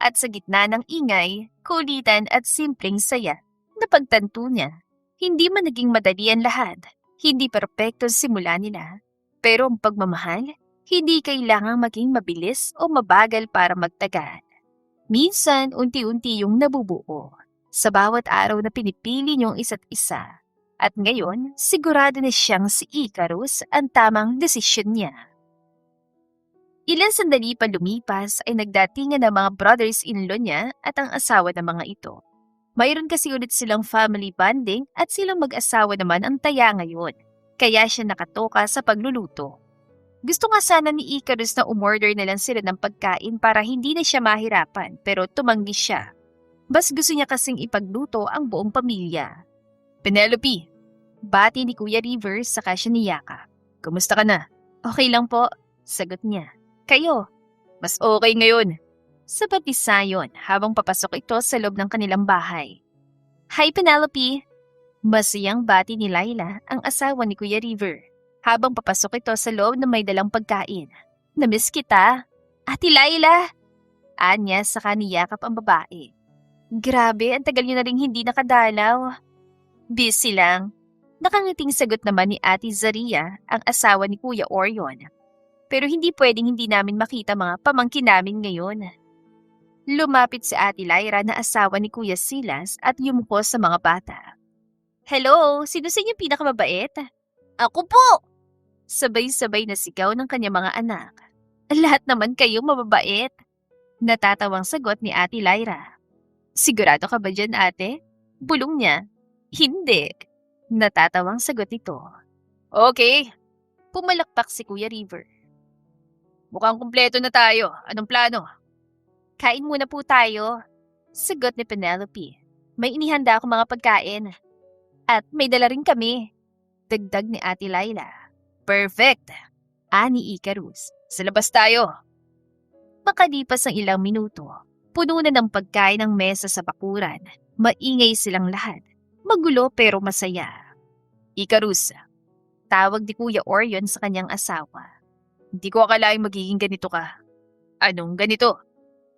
[SPEAKER 2] At sa gitna ng ingay, kulitan at simpleng saya, napagtanto niya. Hindi man naging madali ang lahat, hindi perpekto sa simula nila. Pero ang pagmamahal, hindi kailangang maging mabilis o mabagal para magtagal. Minsan, unti-unti yung nabubuo. Sa bawat araw na pinipili niyong isa't isa. At ngayon, sigurado na siyang si Icarus ang tamang desisyon niya. Ilang sandali pa lumipas ay nagdatingan ng mga brothers-in-law niya at ang asawa ng mga ito. Mayroon kasi ulit silang family bonding at silang mag-asawa naman ang taya ngayon. Kaya siya nakatoka sa pagluluto. Gusto nga sana ni Icarus na umorder na lang sila ng pagkain para hindi na siya mahirapan pero tumanggi siya. Bas gusto niya kasing ipagluto ang buong pamilya.
[SPEAKER 1] Penelope!
[SPEAKER 2] Bati ni Kuya Rivers saka siya niyaka.
[SPEAKER 1] Kumusta ka na?
[SPEAKER 2] Okay lang po, sagot niya. Kayo?
[SPEAKER 1] Mas okay ngayon.
[SPEAKER 2] Sabat ni Sayon habang papasok ito sa loob ng kanilang bahay. Hi Penelope! Masayang bati ni Laila ang asawa ni Kuya River habang papasok ito sa loob na may dalang pagkain. Namiss kita. Ate Laila! Anya saka niyakap ang babae. Grabe, ang tagal niyo na rin hindi nakadalaw. Busy lang. Nakangiting sagot naman ni Ate Zaria, ang asawa ni Kuya Orion. Pero hindi pwedeng hindi namin makita mga pamangkin namin ngayon. Lumapit si Ate Lyra na asawa ni Kuya Silas at yumuko sa mga bata. Hello, sino sa inyo pinakamabait? Ako po! Sabay-sabay na sigaw ng kanyang mga anak. Lahat naman kayo mababait. Natatawang sagot ni Ate Lyra. Sigurado ka ba dyan, ate? Bulong niya. Hindi. Natatawang sagot nito.
[SPEAKER 1] Okay,
[SPEAKER 2] Pumalakpak si Kuya River.
[SPEAKER 1] mukhang kumpleto na tayo. Anong plano?
[SPEAKER 2] Kain muna po tayo. Sagot ni Penelope. May inihanda ako mga pagkain. At may dala rin kami. Dagdag ni Ate Laila.
[SPEAKER 1] Perfect.
[SPEAKER 2] Ani Icarus.
[SPEAKER 1] Sa labas tayo.
[SPEAKER 2] Makalipas ang ilang minuto, puno na ng pagkain ng mesa sa bakuran. Maingay silang lahat. Magulo pero masaya.
[SPEAKER 1] Icarus,
[SPEAKER 2] Tawag ni Kuya Orion sa kanyang asawa.
[SPEAKER 1] hindi ko akalaing magiging ganito ka. Anong ganito?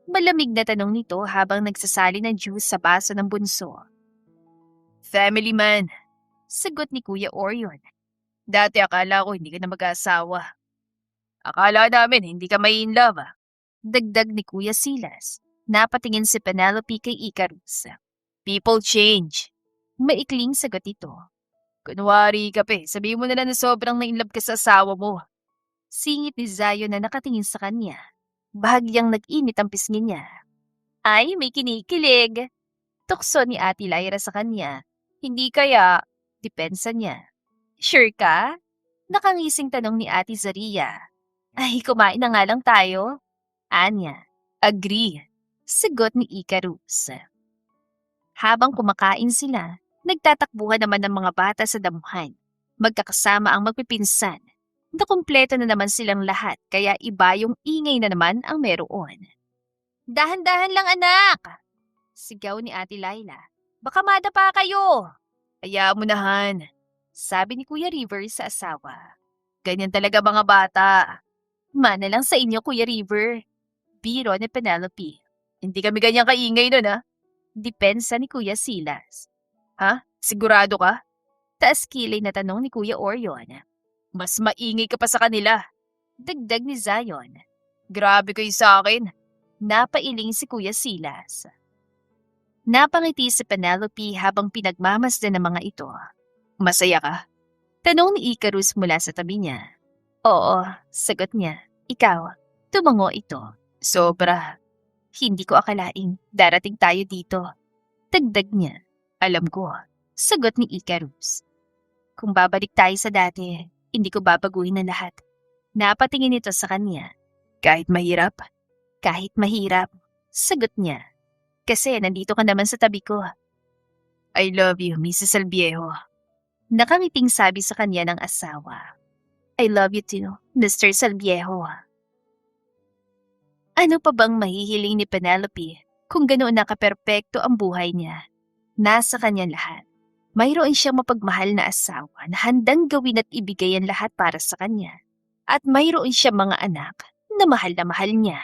[SPEAKER 2] Malamig na tanong nito habang nagsasali ng juice sa baso ng bunso.
[SPEAKER 1] Family man.
[SPEAKER 2] Sagot ni Kuya Orion.
[SPEAKER 1] Dati akala ko hindi ka na mag-asawa. Akala namin hindi ka may in love.
[SPEAKER 2] Dagdag ni Kuya Silas. Napatingin si Penelope kay Icarus.
[SPEAKER 1] People change.
[SPEAKER 2] Maikling sagot ito.
[SPEAKER 1] Kunwari ka pe, sabihin mo na lang na sobrang na-inlove ka sa asawa mo.
[SPEAKER 2] Singit ni Zayo na nakatingin sa kanya. Bahagyang nag-init ang pisngi niya. Ay, may kinikilig. Tukso ni Ate Lyra sa kanya. Hindi kaya, depensa niya. Sure ka? Nakangising tanong ni Ate Zaria. Ay, kumain na nga lang tayo. Anya.
[SPEAKER 1] Agree.
[SPEAKER 2] Sagot ni Icarus. Habang kumakain sila, nagtatakbuhan naman ng mga bata sa damuhan. Magkakasama ang magpipinsan. Nakumpleto na naman silang lahat kaya iba yung ingay na naman ang meron. Dahan-dahan lang anak! Sigaw ni Ate Laila. Baka madapa kayo!
[SPEAKER 1] Hayaan mo na, Han.
[SPEAKER 2] Sabi ni Kuya River sa asawa.
[SPEAKER 1] Ganyan talaga mga bata.
[SPEAKER 2] Mana lang sa inyo, Kuya River. Biro ni Penelope.
[SPEAKER 1] Hindi kami ganyan kaingay nun, ha?
[SPEAKER 2] Depensa ni Kuya Silas.
[SPEAKER 1] Sigurado ka?
[SPEAKER 2] Taas kilay na tanong ni Kuya Orion.
[SPEAKER 1] Mas maingay ka pa sa kanila.
[SPEAKER 2] Dagdag ni Zion.
[SPEAKER 1] Grabe kayo sa akin.
[SPEAKER 2] Napailing si Kuya Silas. Napangiti si Penelope habang pinagmamasdan ng mga ito.
[SPEAKER 1] Masaya ka?
[SPEAKER 2] Tanong ni Icarus mula sa tabi niya. Oo, sagot niya. Ikaw, tumango ito.
[SPEAKER 1] Sobra.
[SPEAKER 2] Hindi ko akalaing darating tayo dito. Dagdag niya.
[SPEAKER 1] Alam ko.
[SPEAKER 2] Sagot ni Icarus. Kung babalik tayo sa dati, hindi ko babaguhin ang lahat. Napatingin ito sa kanya.
[SPEAKER 1] Kahit mahirap.
[SPEAKER 2] Kahit mahirap, sagot niya. Kasi nandito ka naman sa tabi ko.
[SPEAKER 1] I love you, Mrs. Albiejo.
[SPEAKER 2] Nakangiting sabi sa kanya ng asawa. I love you too, Mr. Salviejo. Ano pa bang mahihiling ni Penelope kung ganoon na kaperpekto ang buhay niya? Nasa kanya lahat. Mayroon siyang mapagmahal na asawa na handang gawin at ibigay ang lahat para sa kanya. At mayroon siyang mga anak na mahal niya.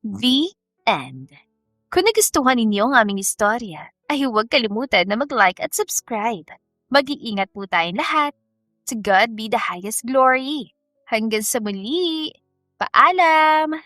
[SPEAKER 2] The end. Kung nagustuhan ninyo ang aming istorya, ay huwag kalimutan na mag-like at subscribe. Mag-iingat po tayong lahat. To God be the highest glory. Hanggang sa muli. Paalam!